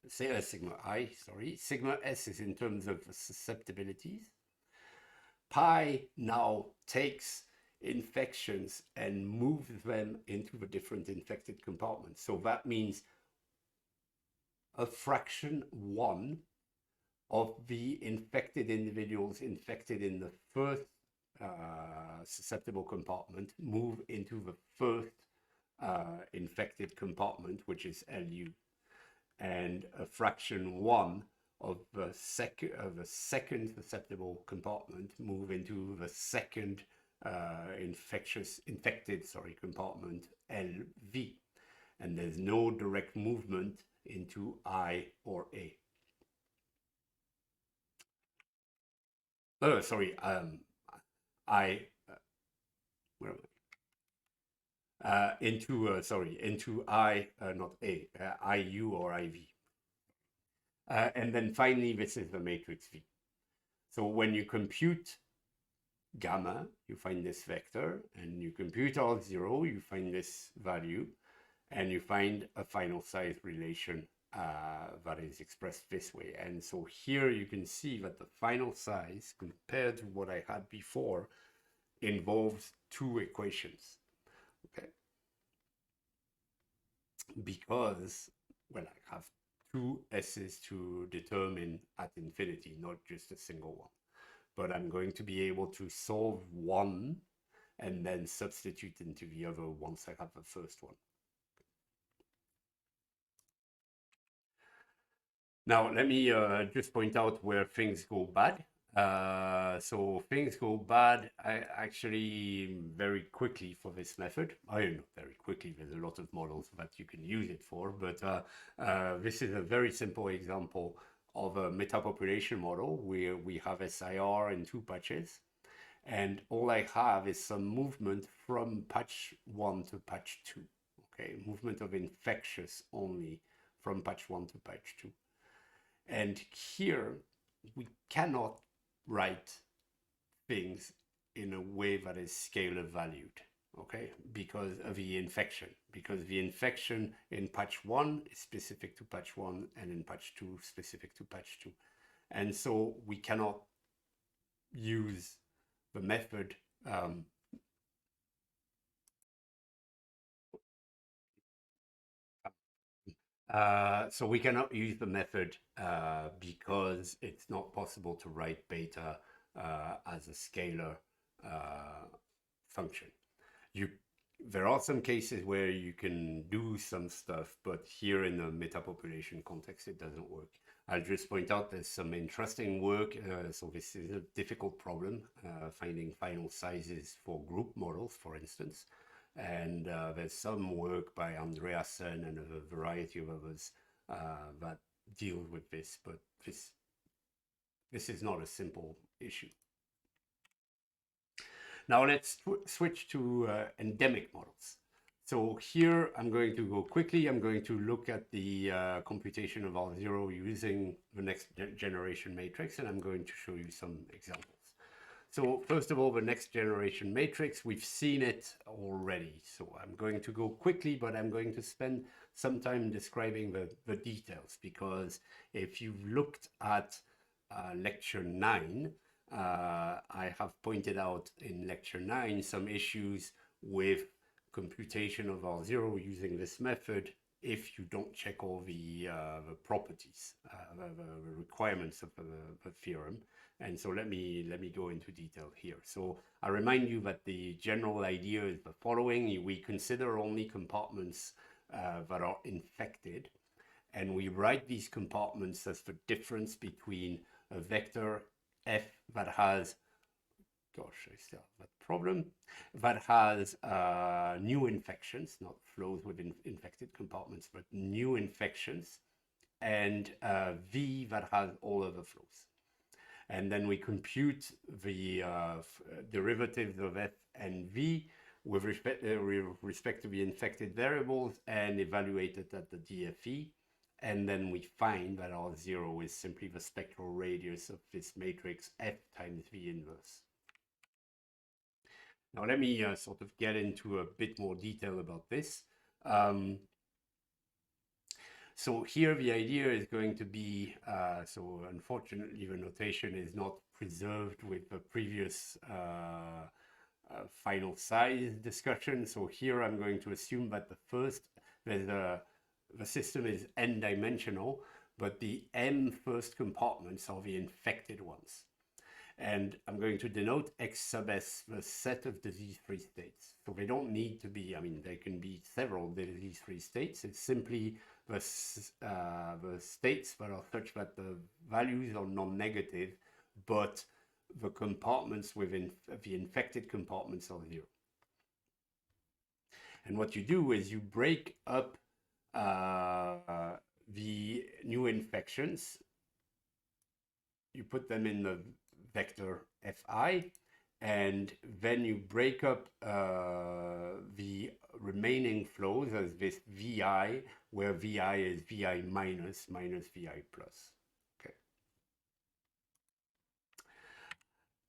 Say sigma I, sorry. Sigma S is in terms of susceptibilities. Pi now takes infections and moves them into the different infected compartments. So that means a fraction 1 of the infected individuals infected in the first susceptible compartment move into the first infected compartment, which is LU. And a fraction 1 of the second susceptible compartment move into the second infected compartment LV, and there's no direct movement into I or A. Oh, sorry, I where am I? Into I, not A, IU or IV. And then finally, this is the matrix V. So when you compute gamma, you find this vector, and you compute R0, you find this value, and you find a final size relation that is expressed this way. And so here you can see that the final size, compared to what I had before, involves two equations. Okay, because, well, I have two S's to determine at infinity, not just a single one. But I'm going to be able to solve one and then substitute into the other once I have the first one. Now, let me just point out where things go bad. So things go bad actually very quickly for this method. I know very quickly, there's a lot of models that you can use it for, but this is a very simple example of a metapopulation model where we have SIR in two patches. And all I have is some movement from patch 1 to patch 2. Okay, movement of infectious only from patch 1 to patch 2. And here we cannot write things in a way that is scalar valued, okay, because of the infection. Because the infection in patch 1 is specific to patch 1, and in patch 2 specific to patch 2. And so we cannot use the method so we cannot use the method because it's not possible to write beta as a scalar function. There are some cases where you can do some stuff, but here in the metapopulation context, it doesn't work. I'll just point out there's some interesting work. So this is a difficult problem, finding final sizes for group models, for instance. And there's some work by Andreasen and a variety of others that deal with this, but this is not a simple issue. Now let's switch to endemic models. So here I'm going to go quickly. I'm going to look at the computation of R0 using the next generation matrix, and I'm going to show you some examples. So first of all, the next generation matrix, we've seen it already. So I'm going to go quickly, but I'm going to spend some time describing the details, because if you've looked at lecture 9, I have pointed out in lecture 9 some issues with computation of R0 using this method if you don't check all the properties, the requirements of the theorem. And so let me go into detail here. So I remind you that the general idea is the following. We consider only compartments that are infected, and we write these compartments as the difference between a vector F that has, gosh, I still have that problem, that has new infections, not flows within infected compartments, but new infections, and V that has all other flows. And then we compute the derivatives of F and V with respect to the infected variables and evaluate it at the DFE. And then we find that R0 is simply the spectral radius of this matrix F times V inverse. Now let me sort of get into a bit more detail about this. So here the idea is going to be, so unfortunately the notation is not preserved with the previous final size discussion. So here I'm going to assume that the system is n-dimensional, but the n first compartments are the infected ones. And I'm going to denote X sub S the set of disease-free states. So they don't need to be, I mean, there can be several disease-free states. It's simply the states that are such that the values are non-negative, but the compartments within the infected compartments are zero. And what you do is you break up the new infections, you put them in the vector fi, and then you break up the remaining flows as this vi, where vi is vi minus vi plus. Okay.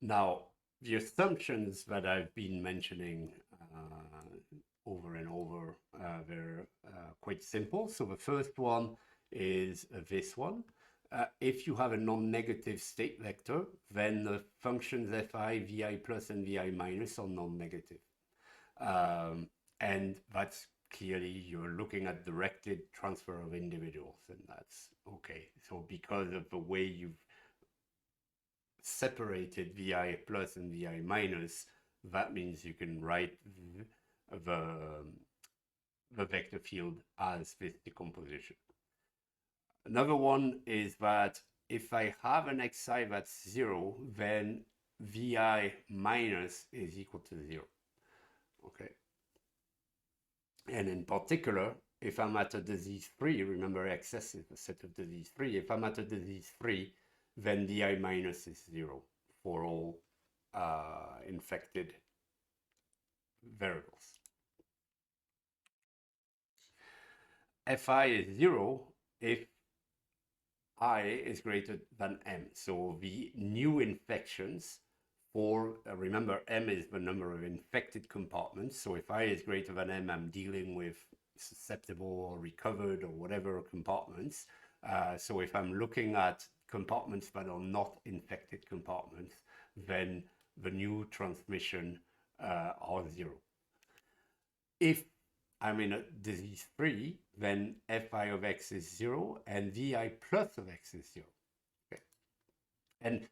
Now, the assumptions that I've been mentioning over and over, they're quite simple. So the first one is this one. If you have a non-negative state vector, then the functions fi, vi plus, and vi minus are non-negative. And that's clearly you're looking at directed transfer of individuals, and that's okay. So because of the way you've separated vi plus and vi minus, that means you can write the vector field as this decomposition. Another one is that if I have an xi that's 0, then vi minus is equal to 0. Okay. And in particular, if I'm at a disease free, remember XS is the set of disease free. If I'm at a disease free, then vi minus is 0 for all infected variables. Fi is 0 if I is greater than m. So the new infections for, remember, m is the number of infected compartments. So if I is greater than m, I'm dealing with susceptible or recovered or whatever compartments. So if I'm looking at compartments that are not infected compartments, then the new transmission are 0. If I'm in a disease free, then fi of x is 0 and vi plus of x is 0. Okay. And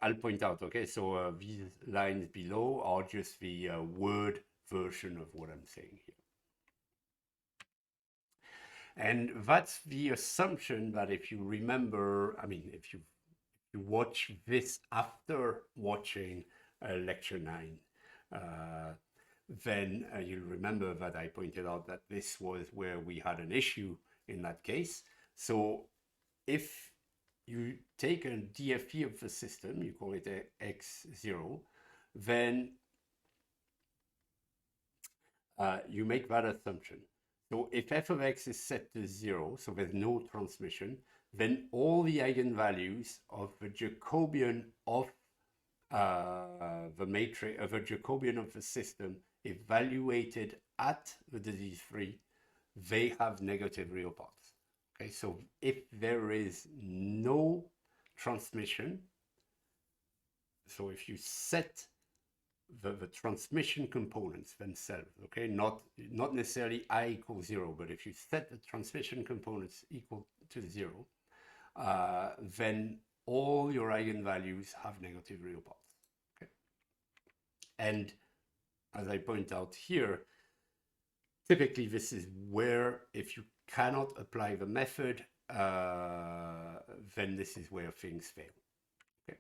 I'll point out, okay, so these lines below are just the word version of what I'm saying here. And that's the assumption that if you remember, I mean, if you watch this after watching lecture 9, then you'll remember that I pointed out that this was where we had an issue in that case. So if you take a DFE of the system, you call it x0, then you make that assumption. So if f of x is set to 0, so there's no transmission, then all the eigenvalues of the Jacobian of the matrix, of a Jacobian of the system evaluated at the disease free, they have negative real parts. Okay, so if there is no transmission, so if you set the transmission components themselves, okay, not necessarily I equals 0, but if you set the transmission components equal to 0, then all your eigenvalues have negative real parts. Okay, and as I point out here, typically this is where if you cannot apply the method, then this is where things fail. Okay.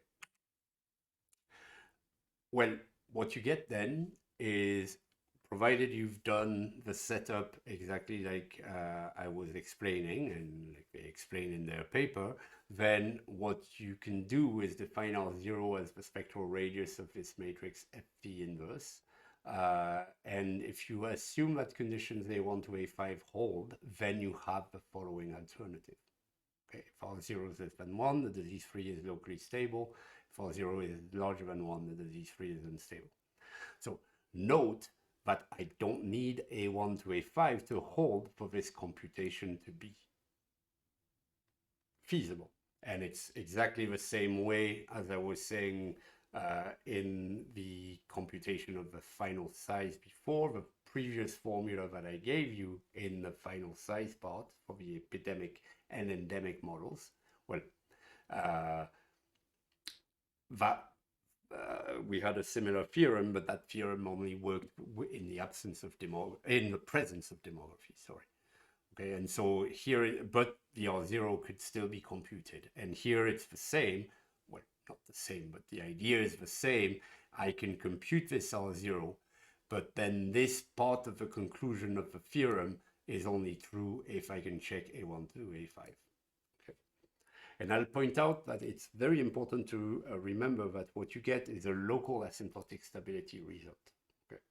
Well, what you get then is, provided you've done the setup exactly like I was explaining and like they explain in their paper, then what you can do is define R0 as the spectral radius of this matrix FT inverse. And if you assume that conditions A1 to A5 hold, then you have the following alternative. Okay, if R0 is less than 1, the disease free is locally stable. If R0 is larger than 1, the disease free is unstable. So note that I don't need A1 to A5 to hold for this computation to be feasible. And it's exactly the same way as I was saying in the computation of the final size before, the previous formula that I gave you in the final size part for the epidemic and endemic models. Well, we had a similar theorem, but that theorem only worked in the absence of in the presence of demography, sorry. Okay, and so here, but the R0 could still be computed. And here it's the same. Well, not the same, but the idea is the same. I can compute this R0, but then this part of the conclusion of the theorem is only true if I can check A1 to A5. Okay. And I'll point out that it's very important to remember that what you get is a local asymptotic stability result. Okay.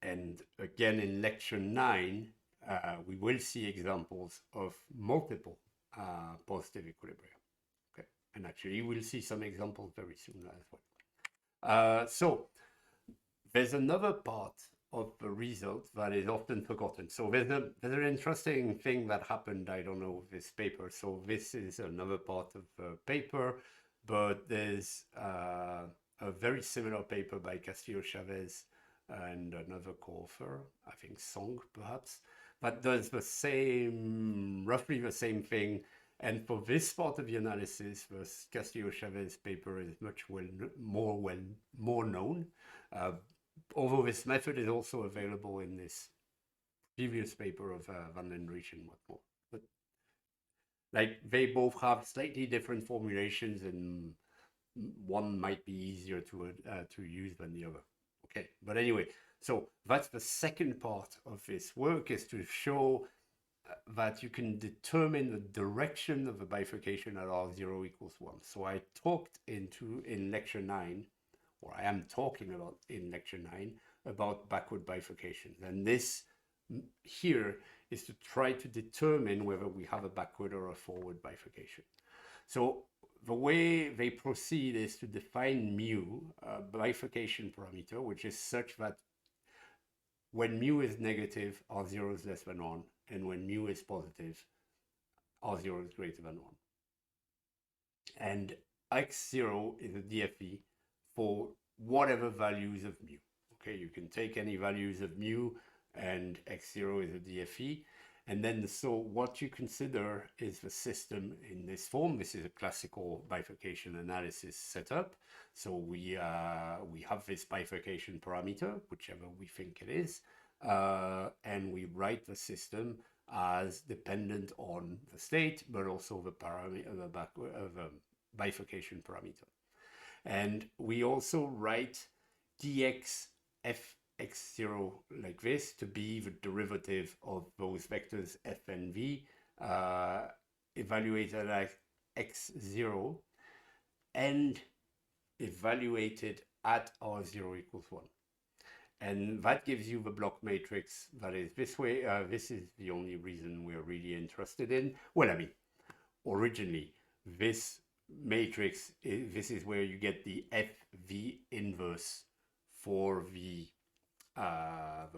And again, in lecture 9, we will see examples of multiple positive equilibria. Okay, and actually we'll see some examples very soon as well. So there's another part of the result that is often forgotten. So there's an interesting thing that happened. I don't know this paper. So this is another part of the paper, but there's a very similar paper by Castillo-Chavez and another co-author, I think Song perhaps, that does the same, roughly the same thing. And for this part of the analysis, the Castillo-Chavez paper is much more known. Although this method is also available in this previous paper of Van den Riesch and whatnot. But like they both have slightly different formulations, and one might be easier to use than the other. Okay, but anyway, so that's the second part of this work, is to show that you can determine the direction of the bifurcation at R0 equals 1. So I talked in lecture 9, or I am talking about in lecture 9, about backward bifurcations. And this here is to try to determine whether we have a backward or a forward bifurcation. So the way they proceed is to define mu, a bifurcation parameter, which is such that when mu is negative, R0 is less than 1, and when mu is positive, R0 is greater than 1. And x0 is a DFE for whatever values of mu. Okay, you can take any values of mu, and x0 is a DFE. And then, so what you consider is the system in this form. This is a classical bifurcation analysis setup. So we have this bifurcation parameter, whichever we think it is, and we write the system as dependent on the state, but also the parameter, the bifurcation parameter. And we also write dx fx0 like this to be the derivative of those vectors f and v evaluated at x0 and evaluated at r0 equals 1. And that gives you the block matrix that is this way. This is the only reason we're really interested in. Well, I mean, originally, this matrix, this is where you get the FV inverse for the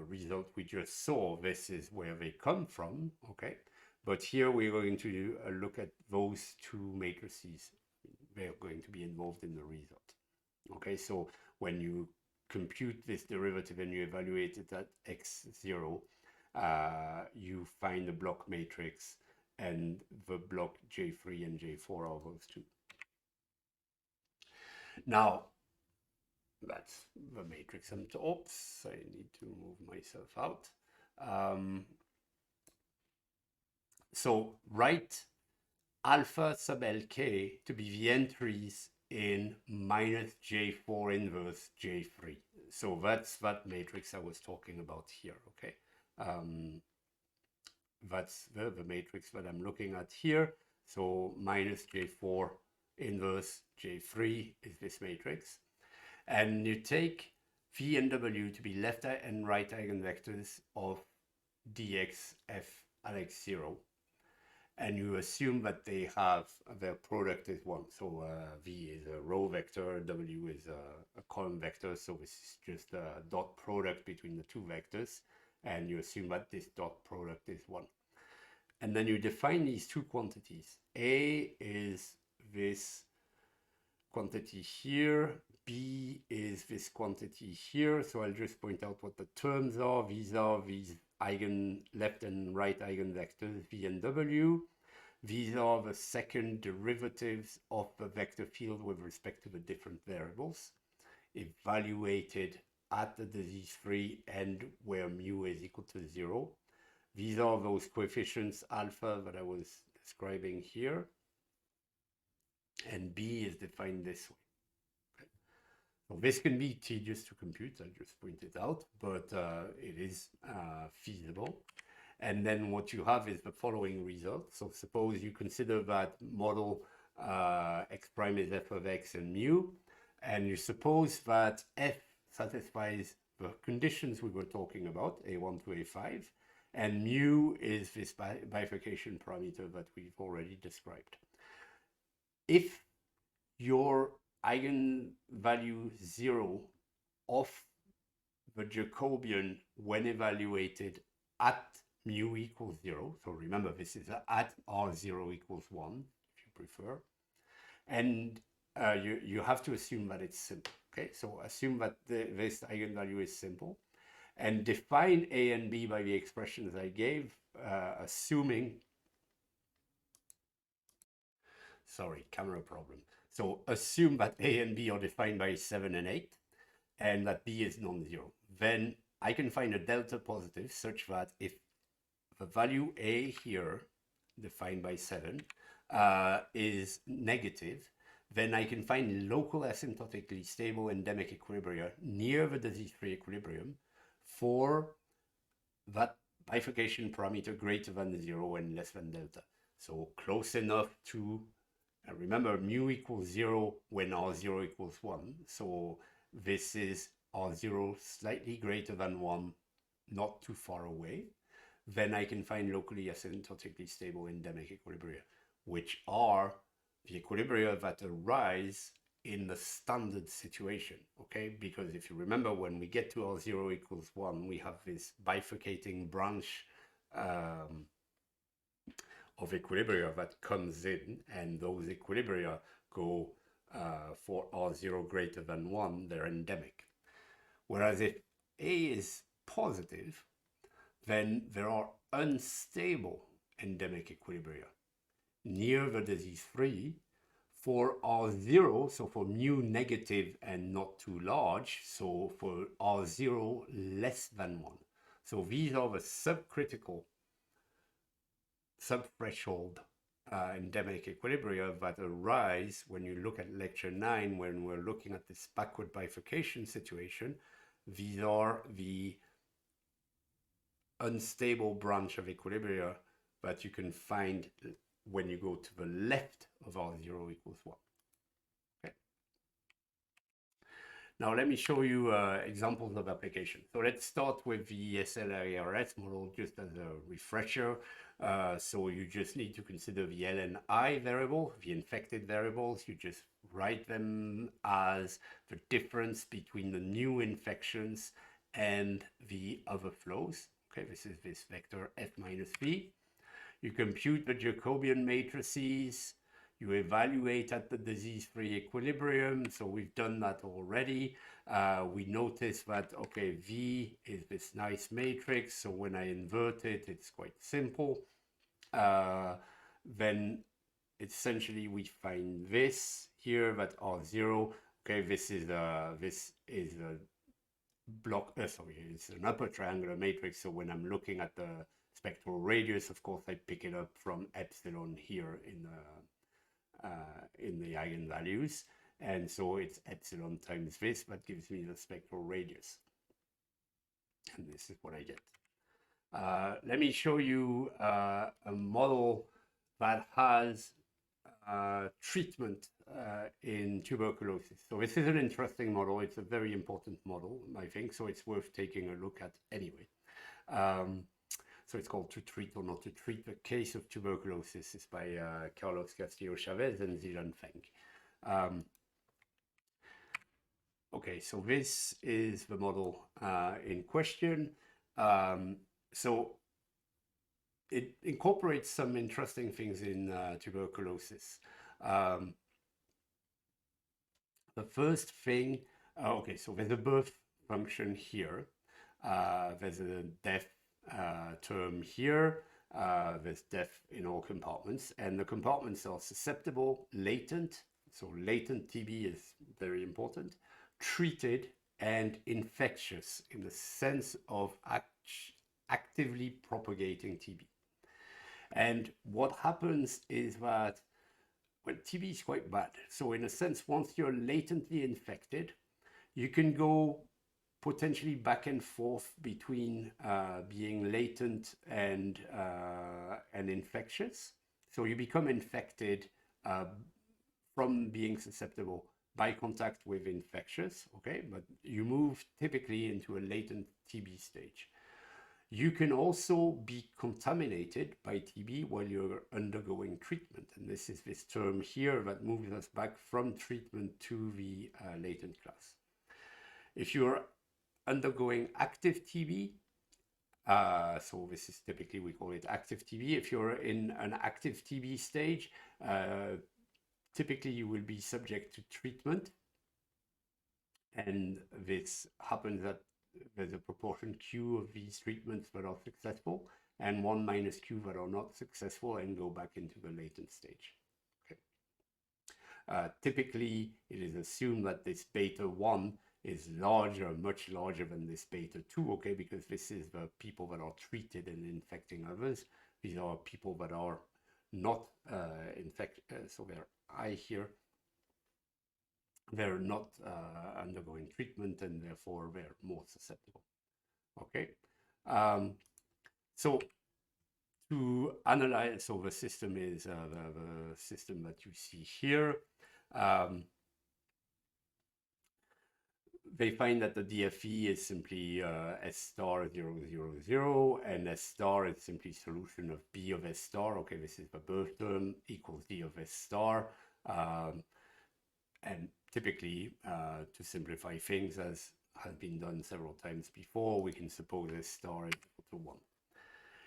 result we just saw. This is where they come from, okay? But here we're going to look at those two matrices. They're going to be involved in the result. Okay, so when you compute this derivative and you evaluate it at x0, you find the block matrix, and the block J3 and J4 are those two. Now, that's the matrix. And oops, I need to move myself out. So write alpha sub LK to be the entries in minus J4 inverse J3. So that's that matrix I was talking about here, okay? That's the matrix that I'm looking at here. So minus J4 inverse J3 is this matrix. And you take V and W to be left and right eigenvectors of dx f at x0. And you assume that they have, their product is 1. So V is a row vector, W is a column vector. So this is just a dot product between the two vectors. And you assume that this dot product is 1. And then you define these two quantities. A is this quantity here. B is this quantity here. So I'll just point out what the terms are. These are these left and right eigenvectors, V and W. These are the second derivatives of the vector field with respect to the different variables, evaluated at the disease-free end where mu is equal to 0. These are those coefficients alpha that I was describing here. And B is defined this way. Okay. So this can be tedious to compute, I just pointed out, but it is feasible. And then what you have is the following result. So suppose you consider that model x prime is f of x and mu, and you suppose that f satisfies the conditions we were talking about, a1 to a5, and mu is this bifurcation parameter that we've already described. If your eigenvalue 0 of the Jacobian when evaluated at mu equals 0, so remember this is at r0 equals 1 if you prefer, and you have to assume that it's simple. Okay, so assume that this eigenvalue is simple, and define a and b by the expressions I gave, assuming, sorry, camera problem. So assume that a and b are defined by 7 and 8, and that b is non-zero. Then I can find a delta positive such that if the value a here, defined by 7, is negative, then I can find local asymptotically stable endemic equilibria near the disease-free equilibrium for that bifurcation parameter greater than 0 and less than delta. So close enough to, remember, mu equals 0 when r0 equals 1. So this is r0 slightly greater than 1, not too far away. Then I can find locally asymptotically stable endemic equilibria, which are the equilibria that arise in the standard situation, okay? Because if you remember, when we get to r0 equals 1, we have this bifurcating branch of equilibria that comes in, and those equilibria go for r0 greater than 1, they're endemic. Whereas if A is positive, then there are unstable endemic equilibria near the disease-free for R0, so for mu negative and not too large, so for R0 less than 1. So these are the subcritical, subthreshold endemic equilibria that arise when you look at lecture 9, when we're looking at this backward bifurcation situation. These are the unstable branch of equilibria that you can find when you go to the left of R0 equals 1. Okay. Now let me show you examples of application. So let's start with the SLARS model just as a refresher. So you just need to consider the L and I variable, the infected variables. You just write them as the difference between the new infections and the other flows. Okay, this is this vector F minus V. You compute the Jacobian matrices. You evaluate at the disease-free equilibrium. So we've done that already. We notice that, okay, V is this nice matrix. So when I invert it, it's quite simple. Then essentially we find this here, that R0. Okay, this is a block, sorry, it's an upper triangular matrix. So when I'm looking at the spectral radius, of course, I pick it up from epsilon here in the eigenvalues. And so it's epsilon times this, that gives me the spectral radius. And this is what I get. Let me show you a model that has treatment in tuberculosis. So this is an interesting model. It's a very important model, I think, so it's worth taking a look at anyway. So it's called To Treat or Not to Treat: The Case of Tuberculosis. It's by Carlos Castillo-Chavez and Zilan Feng. Okay, so this is the model in question. So it incorporates some interesting things in tuberculosis. The first thing, okay, so there's a birth function here. There's a death term here. There's death in all compartments, and the compartments are susceptible, latent. So latent TB is very important. Treated and infectious in the sense of actively propagating TB. And what happens is that, well, TB is quite bad. So in a sense, once you're latently infected, you can go potentially back and forth between being latent and infectious. So you become infected from being susceptible by contact with infectious, okay? But you move typically into a latent TB stage. You can also be contaminated by TB while you're undergoing treatment. And this is this term here that moves us back from treatment to the latent class. If you're undergoing active TB, so this is typically, we call it active TB. If you're in an active TB stage, typically you will be subject to treatment. And this happens that there's a proportion Q of these treatments that are successful and 1 minus Q that are not successful and go back into the latent stage. Okay. Typically, it is assumed that this beta 1 is larger, much larger than this beta 2, okay, because this is the people that are treated and infecting others. These are people that are not infected, so they're I here. They're not undergoing treatment and therefore they're more susceptible. Okay, so to analyze, so the system is the system that you see here. They find that the DFE is simply S star 0, 0, 0, and S star is simply solution of B of S star. Okay, this is the birth term equals D of S star. And typically, to simplify things, as has been done several times before, we can suppose S star is equal to 1.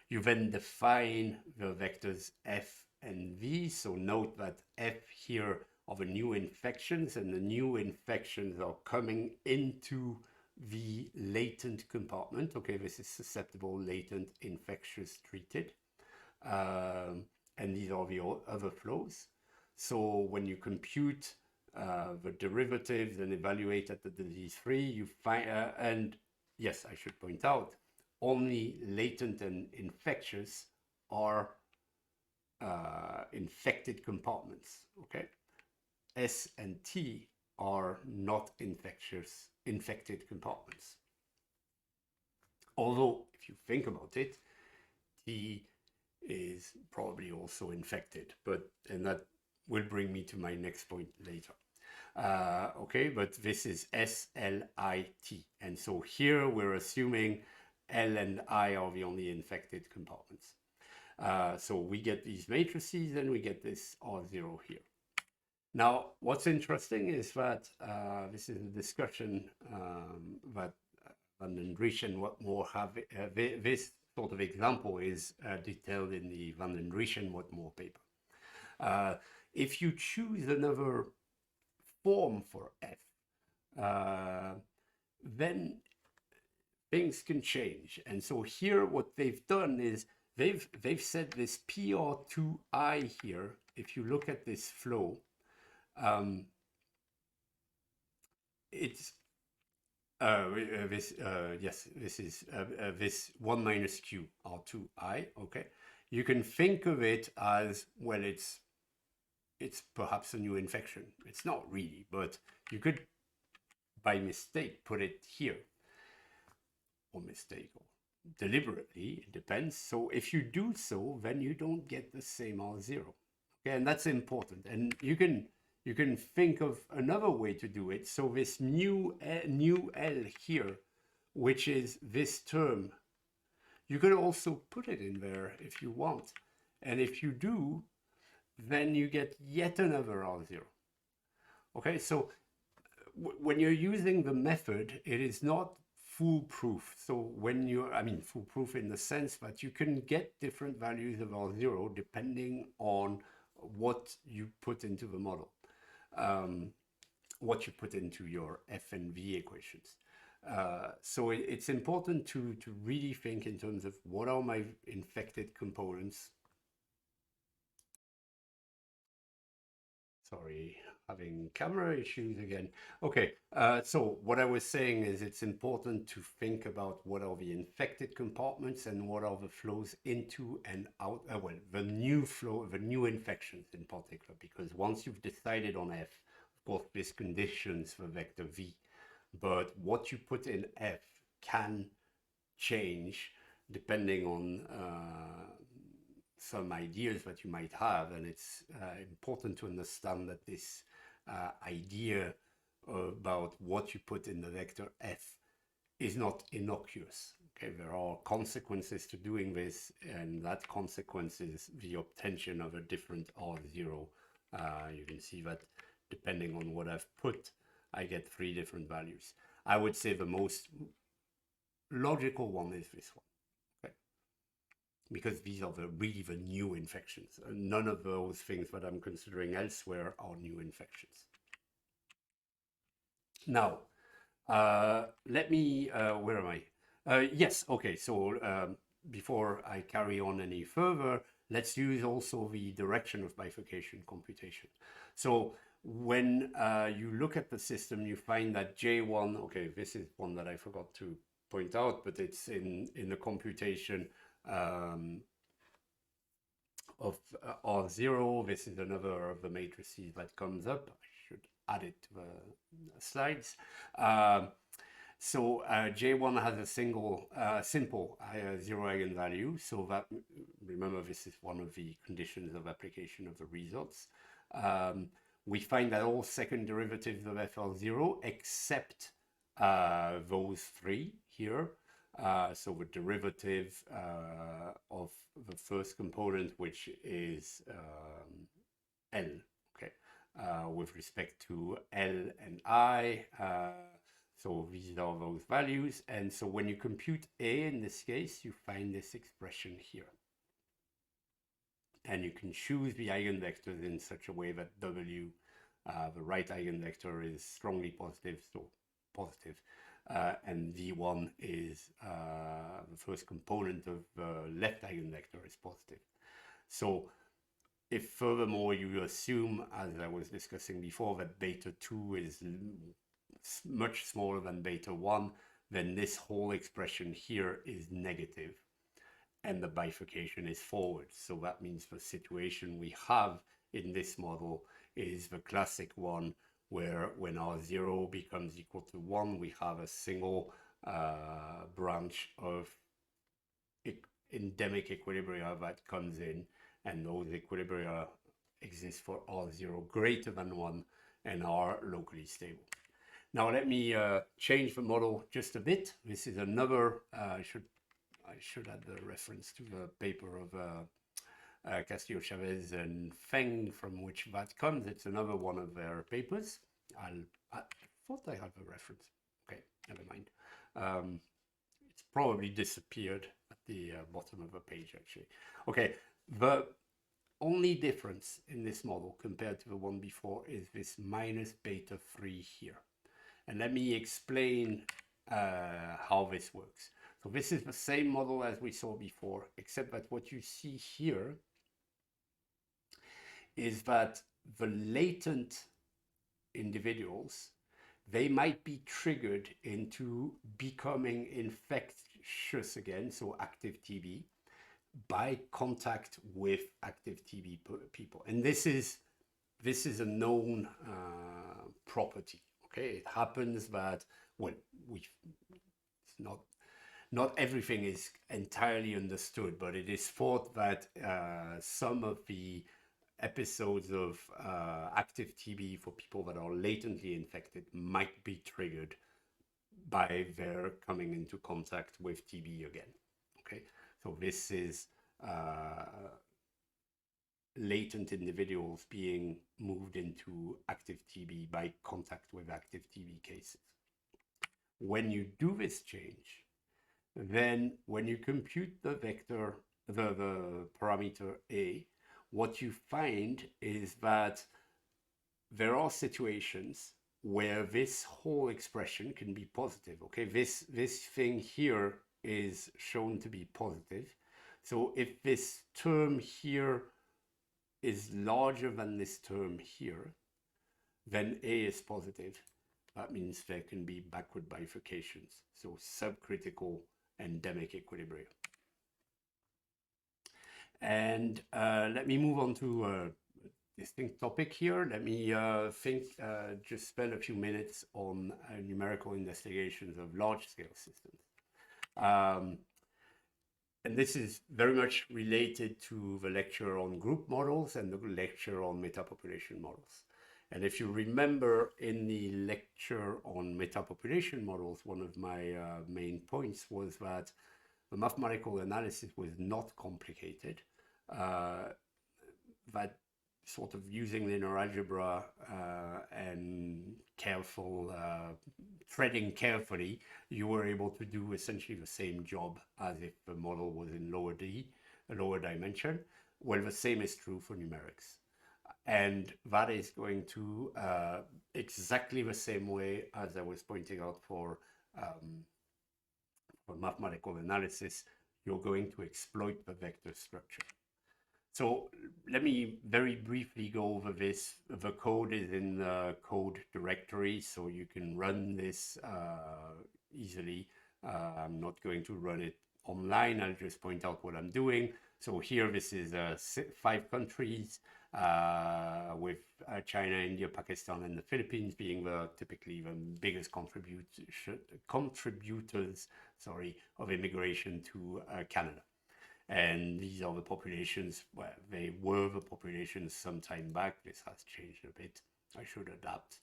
You then define the vectors F and V. So note that F here are the new infections, and the new infections are coming into the latent compartment. Okay, this is susceptible, latent, infectious, treated. And these are the other flows. So when you compute the derivatives and evaluate at the disease-free, you find, and yes, I should point out, only latent and infectious are infected compartments, okay? S and T are not infectious, infected compartments. Although, if you think about it, T is probably also infected, and that will bring me to my next point later. Okay, but this is SLIT. And so here we're assuming L and I are the only infected compartments. So we get these matrices and we get this R0 here. Now, what's interesting is that this is a discussion that Van den Driesch and Whatmore have. This sort of example is detailed in the Van den Driesch and Whatmore paper. If you choose another form for F, then things can change. And so here what they've done is they've said this PR2I here, if you look at this flow, it's this is this 1 minus Q R2I, okay? You can think of it as, well, it's perhaps a new infection. It's not really, but you could, by mistake, put it here. Or mistake, or deliberately, it depends. So if you do so, then you don't get the same R0. Okay, and that's important. And you can think of another way to do it. So this new L here, which is this term, you could also put it in there if you want. And if you do, then you get yet another R0. Okay, so when you're using the method, it is not foolproof. So when you're, foolproof in the sense that you can get different values of R0 depending on what you put into the model, what you put into your F and V equations. So it's important to really think in terms of what are my infected components. Sorry, having camera issues again. Okay, so what I was saying is it's important to think about what are the infected compartments and what are the flows into and out, well, the new flow, the new infections in particular, because once you've decided on F, of course, this conditions the vector V, but what you put in F can change depending on some ideas that you might have, and it's important to understand that this idea about what you put in the vector F is not innocuous. Okay, there are consequences to doing this, and that consequence is the obtention of a different R0. You can see that depending on what I've put, I get 3 different values. I would say the most logical one is this one. Because these are really the new infections. None of those things that I'm considering elsewhere are new infections. Now, let me, where am I? Yes, okay, so before I carry on any further, let's use also the direction of bifurcation computation. So when you look at the system, you find that J1, okay, this is one that I forgot to point out, but it's in the computation of R0. This is another of the matrices that comes up. I should add it to the slides. So J1 has a simple zero eigenvalue. So that, remember, this is one of the conditions of application of the results. We find that all second derivatives of F are 0 except those 3 here. So the derivative of the first component, which is L, okay, with respect to L and I. So these are those values. And so when you compute A in this case, you find this expression here. And you can choose the eigenvectors in such a way that W, the right eigenvector, is strongly positive, so positive. And V1 is the first component of the left eigenvector is positive. So if furthermore you assume, as I was discussing before, that beta 2 is much smaller than beta 1, then this whole expression here is negative and the bifurcation is forward. So that means the situation we have in this model is the classic one where when R0 becomes equal to 1, we have a single branch of endemic equilibria that comes in, and those equilibria exist for R0 greater than 1 and are locally stable. Now let me change the model just a bit. This is another, I should add the reference to the paper of Castillo Chavez and Feng, from which that comes. It's another one of their papers. I thought I had a reference. Okay, never mind. It's probably disappeared at the bottom of the page, actually. Okay, the only difference in this model compared to the one before is this minus beta 3 here. And let me explain how this works. So this is the same model as we saw before, except that what you see here is that the latent individuals, they might be triggered into becoming infectious again, so active TB, by contact with active TB people. And this is a known property. Okay, it happens that, well, it's not everything is entirely understood, but it is thought that some of the episodes of active TB for people that are latently infected might be triggered by their coming into contact with TB again. Okay, so this is latent individuals being moved into active TB by contact with active TB cases. When you do this change, then when you compute the vector, the parameter A, what you find is that there are situations where this whole expression can be positive. Okay, this thing here is shown to be positive. So if this term here is larger than this term here, then A is positive. That means there can be backward bifurcations, so subcritical endemic equilibrium. And let me move on to a distinct topic here. Let me just spend a few minutes on numerical investigations of large-scale systems. And this is very much related to the lecture on group models and the lecture on metapopulation models. And if you remember in the lecture on metapopulation models, one of my main points was that the mathematical analysis was not complicated, that sort of using linear algebra and threading carefully, you were able to do essentially the same job as if the model was in lower dimension. Well, the same is true for numerics. And that is going to exactly the same way as I was pointing out for mathematical analysis, you're going to exploit the vector structure. So let me very briefly go over this. The code is in the code directory, so you can run this easily. I'm not going to run it online. I'll just point out what I'm doing. So here, this is 5 countries with China, India, Pakistan, and the Philippines being typically the biggest contributors of immigration to Canada. And these are the populations, well, they were the populations some time back. This has changed a bit. I should adapt.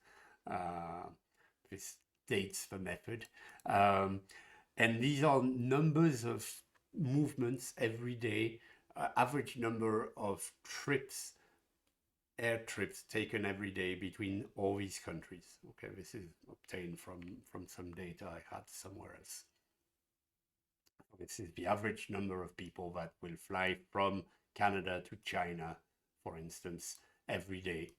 This dates the method. And these are numbers of movements every day, average number of trips, air trips taken every day between all these countries. Okay, this is obtained from some data I had somewhere else. This is the average number of people that will fly from Canada to China, for instance, every day,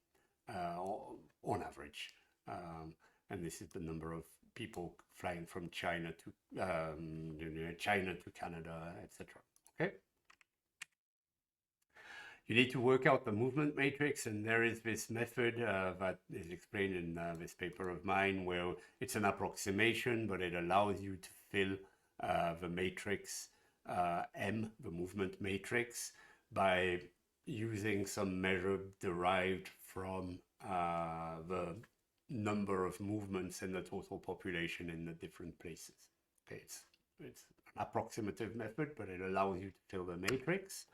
on average. And this is the number of people flying from China to Canada, etc. Okay. You need to work out the movement matrix, and there is this method that is explained in this paper of mine, where it's an approximation, but it allows you to fill the matrix M, the movement matrix, by using some measure derived from the number of movements in the total population in the different places. Okay, it's an approximative method, but it allows you to fill the matrix.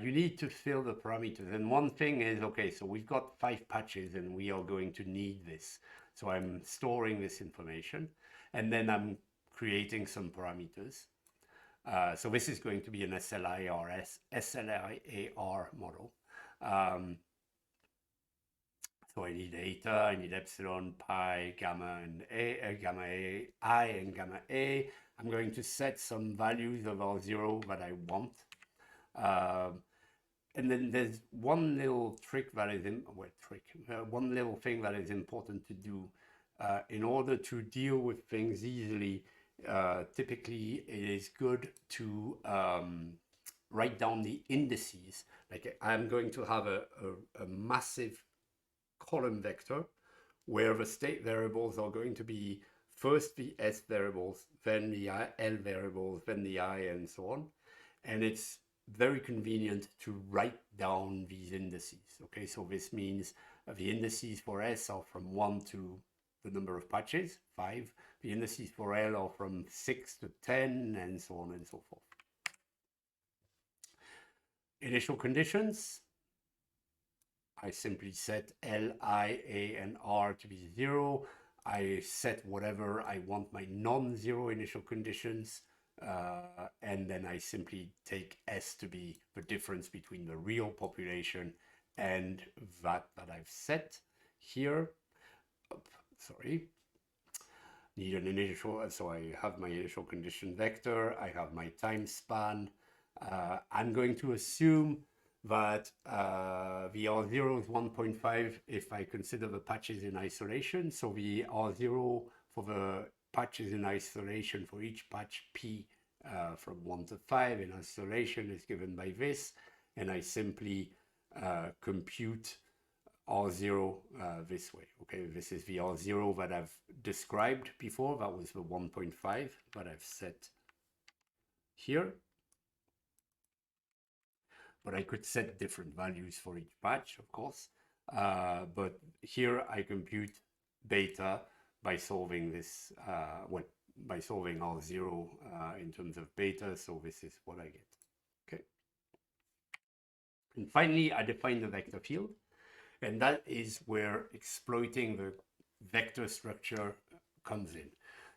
You need to fill the parameters. And one thing is, okay, so we've got 5 patches and we are going to need this. So I'm storing this information, and then I'm creating some parameters. So this is going to be an SLIAR model. So I need eta, I need epsilon, pi, gamma, and gamma A, I, and gamma A. I'm going to set some values of R0 that I want. And then there's one little trick that is one little thing that is important to do in order to deal with things easily. Typically, it is good to write down the indices. Like I'm going to have a massive column vector where the state variables are going to be first the S variables, then the L variables, then the I, and so on. And it's very convenient to write down these indices. Okay, so this means the indices for S are from 1 to the number of patches, 5. The indices for L are from 6 to 10, and so on and so forth. Initial conditions. I simply set L, I, A, and R to be 0. I set whatever I want my non-zero initial conditions. And then I simply take S to be the difference between the real population and that I've set here. Need an initial, so I have my initial condition vector, I have my time span. I'm going to assume that the R0 is 1.5 if I consider the patches in isolation. So the R0 for the patches in isolation for each patch P from 1 to 5 in isolation is given by this, and I simply compute R0 this way. Okay, this is the R0 that I've described before. That was the 1.5 that I've set here. But I could set different values for each patch, of course. But here I compute beta by solving this, by solving R0 in terms of beta. So this is what I get. Okay. And finally, I define the vector field. And that is where exploiting the vector structure comes in.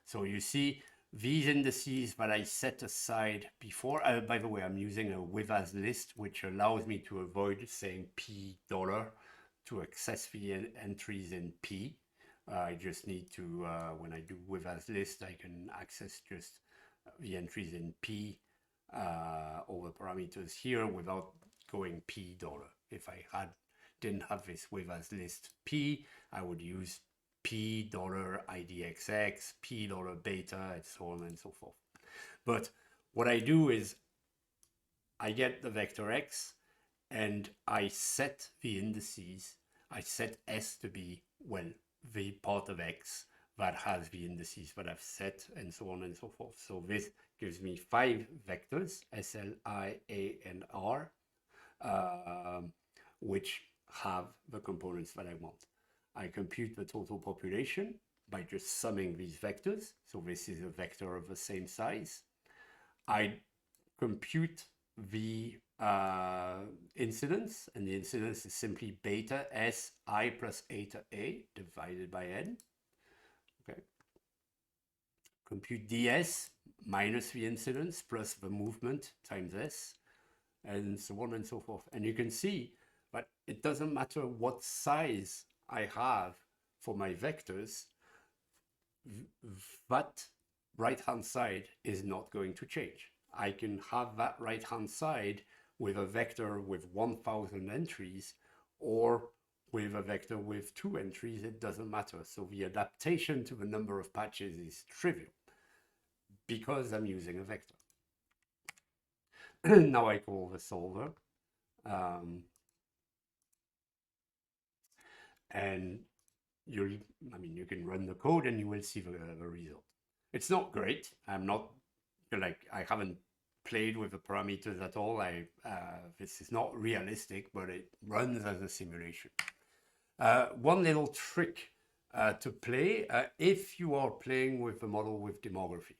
So you see these indices that I set aside before. By the way, I'm using a with as list, which allows me to avoid saying P dollar to access the entries in P. I just need to, when I do with as list, I can access just the entries in P over parameters here without going P dollar. If I didn't have this with as list P, I would use P dollar IDXX, P dollar beta, and so on and so forth. But what I do is I get the vector X and I set the indices. I set S to be, well, the part of X that has the indices that I've set, and so on and so forth. So this gives me 5 vectors, S, L, I, A, and R, which have the components that I want. I compute the total population by just summing these vectors. So this is a vector of the same size. I compute the incidence, and the incidence is simply beta S I plus eta A divided by N. Okay. Compute ds minus the incidence plus the movement times S, and so on and so forth. And you can see that it doesn't matter what size I have for my vectors, that right-hand side is not going to change. I can have that right-hand side with a vector with 1,000 entries or with a vector with 2 entries, it doesn't matter. So the adaptation to the number of patches is trivial because I'm using a vector. Now I call the solver. And you can run the code and you will see the result. It's not great. I haven't played with the parameters at all. This is not realistic, but it runs as a simulation. One little trick to play if you are playing with the model with demography.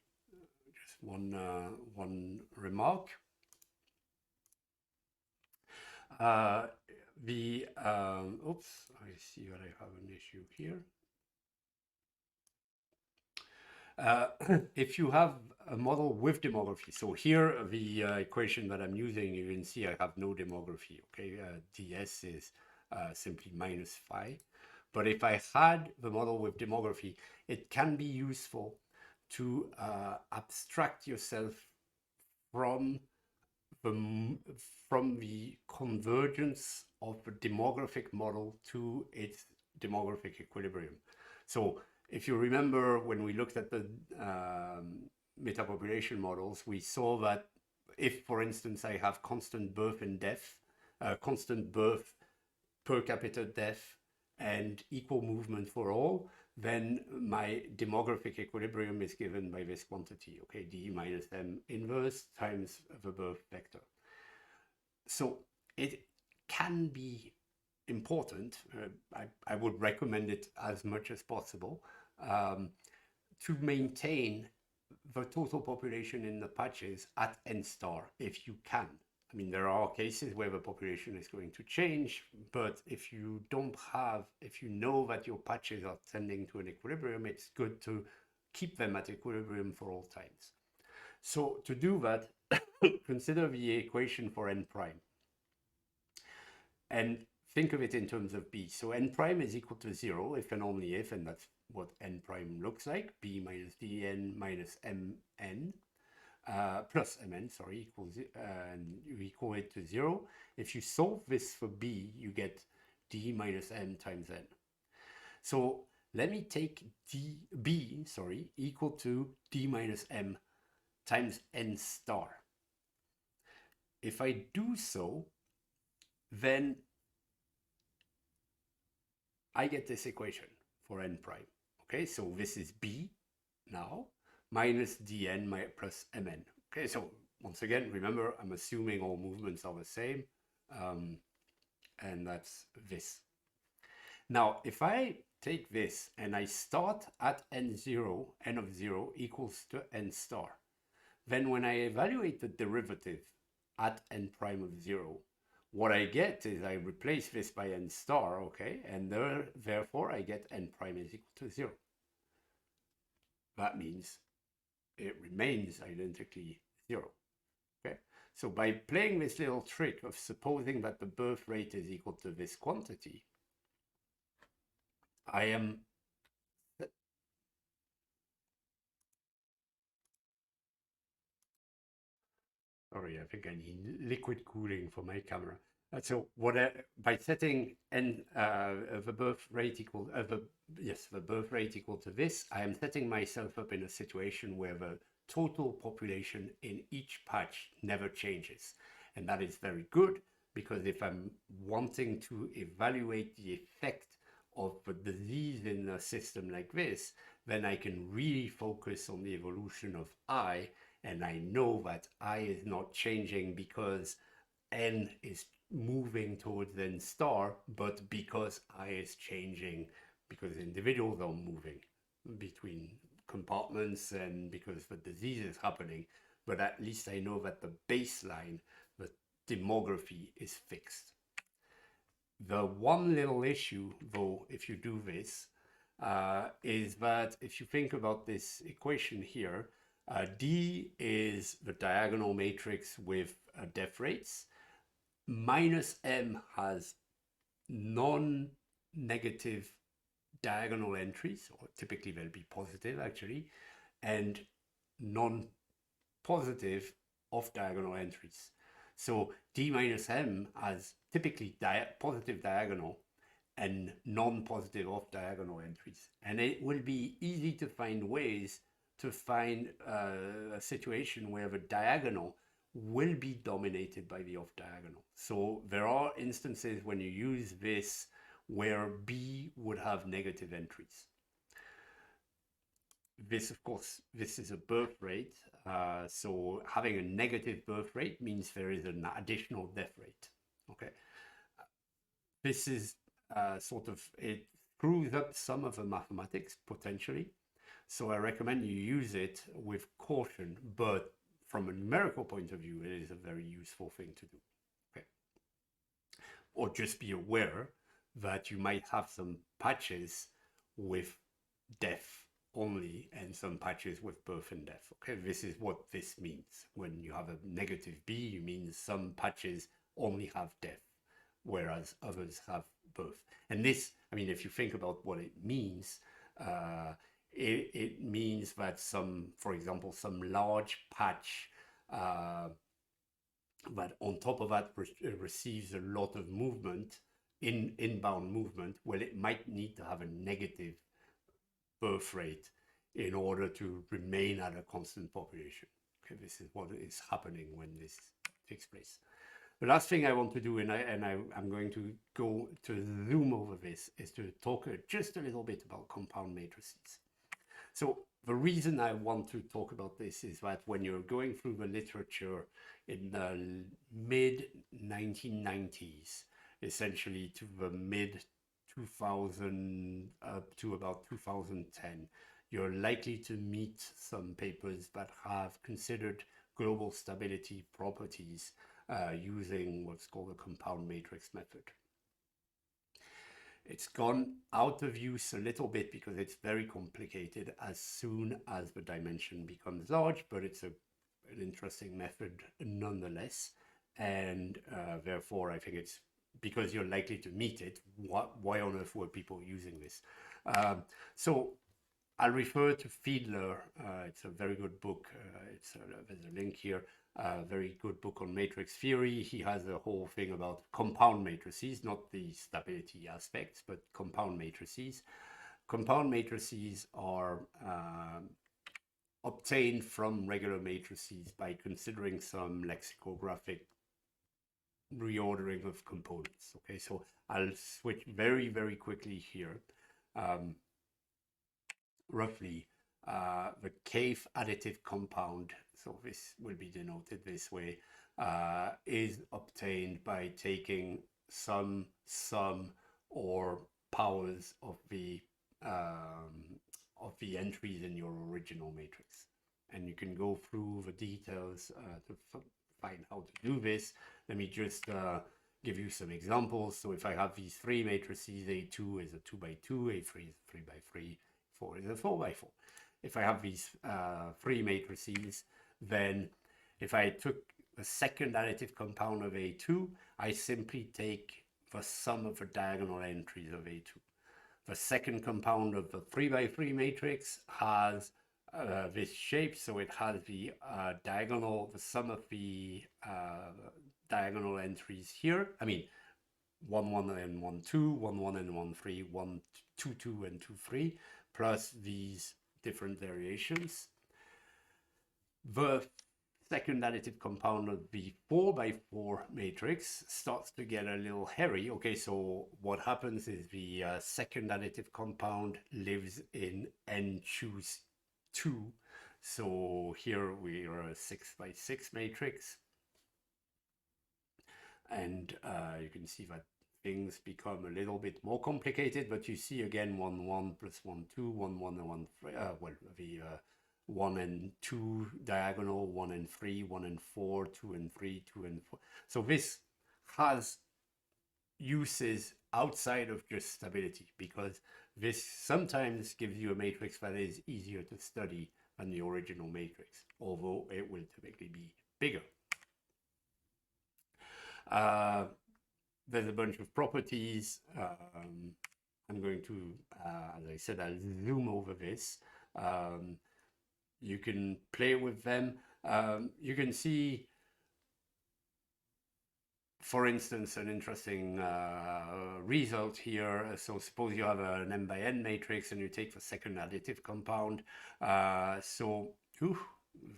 Just one remark. Oops, I see that I have an issue here. If you have a model with demography, so here the equation that I'm using, you can see I have no demography, okay? ds is simply minus phi. But if I had the model with demography, it can be useful to abstract yourself from the convergence of the demographic model to its demographic equilibrium. So if you remember when we looked at the metapopulation models, we saw that if, for instance, I have constant birth and death, constant birth, per capita death, and equal movement for all, then my demographic equilibrium is given by this quantity, okay, d minus m inverse times the birth vector. So it can be important, I would recommend it as much as possible, to maintain the total population in the patches at n star if you can. I mean, there are cases where the population is going to change, but if you know that your patches are tending to an equilibrium, it's good to keep them at equilibrium for all times. So to do that, consider the equation for n prime. And think of it in terms of b. So n prime is equal to 0 if and only if, and that's what n prime looks like, b minus dn minus mn. Plus mn, sorry, equals and you equal it to 0. If you solve this for b, you get d minus n times n. So let me take b equal to d minus m times n star. If I do so, then I get this equation for n prime. Okay, so this is b now minus dn plus mn. Okay, so once again, remember, I'm assuming all movements are the same, and that's this. Now, if I take this and I start at n0, n of 0 equals to n star, then when I evaluate the derivative at n prime of 0, what I get is I replace this by n star, okay, and therefore I get n prime is equal to 0. That means it remains identically 0, okay? So by playing this little trick of supposing that the birth rate is equal to this quantity, I am sorry, I think I need liquid cooling for my camera. So by setting the birth rate equal the birth rate equal to this, I am setting myself up in a situation where the total population in each patch never changes, and that is very good because if I'm wanting to evaluate the effect of the disease in a system like this, then I can really focus on the evolution of I, and I know that I is not changing because n is moving towards n star, but because I is changing because individuals are moving between compartments and because the disease is happening. But at least I know that the baseline, the demography is fixed. The one little issue, though, if you do this, is that if you think about this equation here, D is the diagonal matrix with death rates. Minus M has non-negative diagonal entries, or typically they'll be positive actually, and non-positive off-diagonal entries. So D minus M has typically positive diagonal and non-positive off-diagonal entries. And it will be easy to find ways to find a situation where the diagonal will be dominated by the off-diagonal. So there are instances when you use this where B would have negative entries. This, of course, this is a birth rate. So having a negative birth rate means there is an additional death rate. Okay. This is it screws up some of the mathematics potentially. So I recommend you use it with caution, but from a numerical point of view, it is a very useful thing to do. Okay. Or just be aware that you might have some patches with death only and some patches with birth and death. Okay, this is what this means. When you have a negative B, you mean some patches only have death, whereas others have birth. And this, I mean, if you think about what it means, it means that for example, some large patch that on top of that receives a lot of movement, inbound movement, well, it might need to have a negative birth rate in order to remain at a constant population. Okay, this is what is happening when this takes place. The last thing I want to do, and I'm going to go to zoom over this, is to talk just a little bit about compound matrices. So the reason I want to talk about this is that when you're going through the literature in the mid 1990s, essentially to the mid 2000 up to about 2010, you're likely to meet some papers that have considered global stability properties using what's called the compound matrix method. It's gone out of use a little bit because it's very complicated as soon as the dimension becomes large, but it's an interesting method nonetheless. And therefore, I think it's because you're likely to meet it, why on earth were people using this? So I'll refer to Fiedler. It's a very good book. There's a link here. Very good book on matrix theory. He has a whole thing about compound matrices, not the stability aspects, but compound matrices. Compound matrices are obtained from regular matrices by considering some lexicographic reordering of components. Okay, so I'll switch very, very quickly here. Roughly, the Cave additive compound, so this will be denoted this way, is obtained by taking some sum or powers of the entries in your original matrix. And you can go through the details to find how to do this. Let me just give you some examples. So if I have these three matrices, A2 is a 2 by 2, A3 is a 3 by 3, 4 is a 4 by 4. If I have these three matrices, then if I took a second additive compound of A2, I simply take the sum of the diagonal entries of A2. The second compound of the 3 by 3 matrix has this shape, so it has the the sum of the diagonal entries here. I mean, 1, 1 and 1, 2, 1, 1 and 1, 3, 1, 2, 2 and 2, 3, plus these different variations. The second additive compound of the 4 by 4 matrix starts to get a little hairy. Okay, so what happens is the second additive compound lives in n choose 2. So here we are a 6 by 6 matrix. And you can see that things become a little bit more complicated, but you see again 1, 1 plus 1, 2, 1, 1 and 1, 3, well, the 1 and 2 diagonal, 1 and 3, 1 and 4, 2 and 3, 2 and 4. So this has uses outside of just stability, because this sometimes gives you a matrix that is easier to study than the original matrix, although it will typically be bigger. There's a bunch of properties. I'm going to, as I said, I'll zoom over this. You can play with them. You can see, for instance, an interesting result here. So suppose you have an m by n matrix and you take the second additive compound.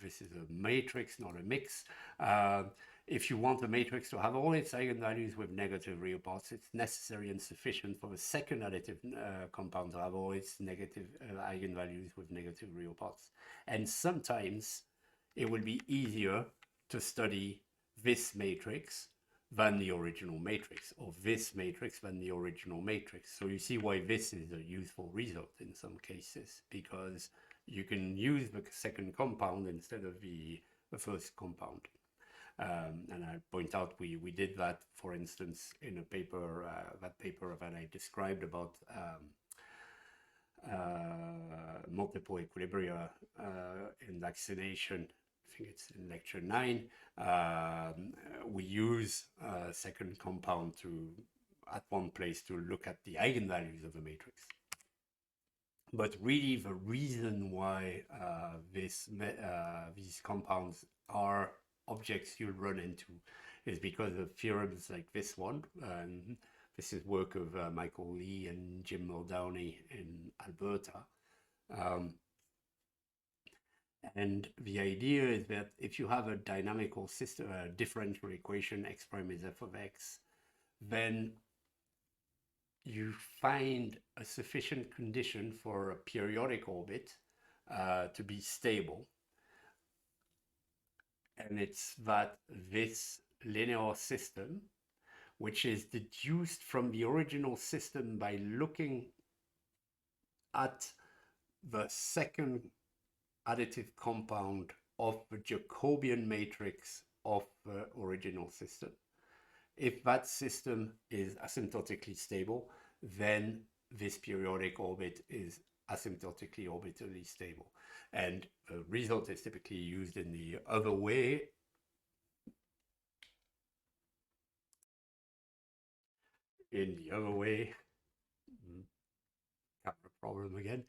This is a matrix, not a mix. If you want the matrix to have all its eigenvalues with negative real parts, it's necessary and sufficient for the second additive compound to have all its negative eigenvalues with negative real parts. And sometimes it will be easier to study this matrix than the original matrix, or this matrix than the original matrix. So you see why this is a useful result in some cases, because you can use the second compound instead of the first compound. And I point out we did that, for instance, in a paper, that paper that I described about multiple equilibria in vaccination. I think it's in lecture 9. We use a second compound at one place to look at the eigenvalues of the matrix. But really, the reason why these compounds are objects you'll run into is because of theorems like this one. This is work of Michael Lee and Jim Muldowney in Alberta. And the idea is that if you have a dynamical system, a differential equation, x prime is f of x, then you find a sufficient condition for a periodic orbit to be stable. And it's that this linear system, which is deduced from the original system by looking at the second additive compound of the Jacobian matrix of the original system. If that system is asymptotically stable, then this periodic orbit is asymptotically orbitally stable. And the result is typically used in the other way. Camera problem again.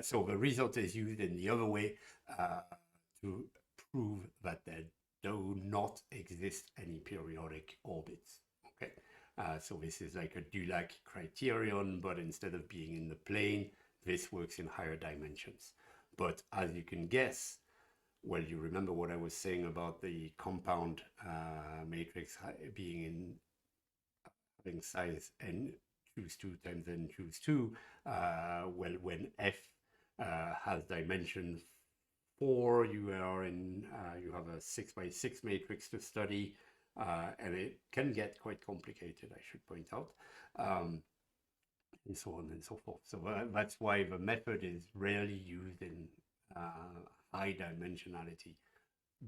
So the result is used in the other way to prove that there do not exist any periodic orbits. Okay, so this is like a Dulac criterion, but instead of being in the plane, this works in higher dimensions. But as you can guess, well, you remember what I was saying about the compound matrix being in having size n choose 2 times n choose 2. Well, when f has dimension 4, you are in you have a 6 by 6 matrix to study, and it can get quite complicated, I should point out. And so on and so forth. So that's why the method is rarely used in high dimensionality,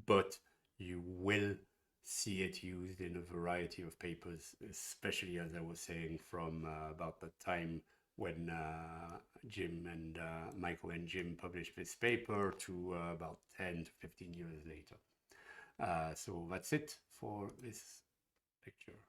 but you will see it used in a variety of papers, especially, as I was saying, from about the time when Jim and Michael and Jim published this paper to about 10 to 15 years later. So that's it for this lecture.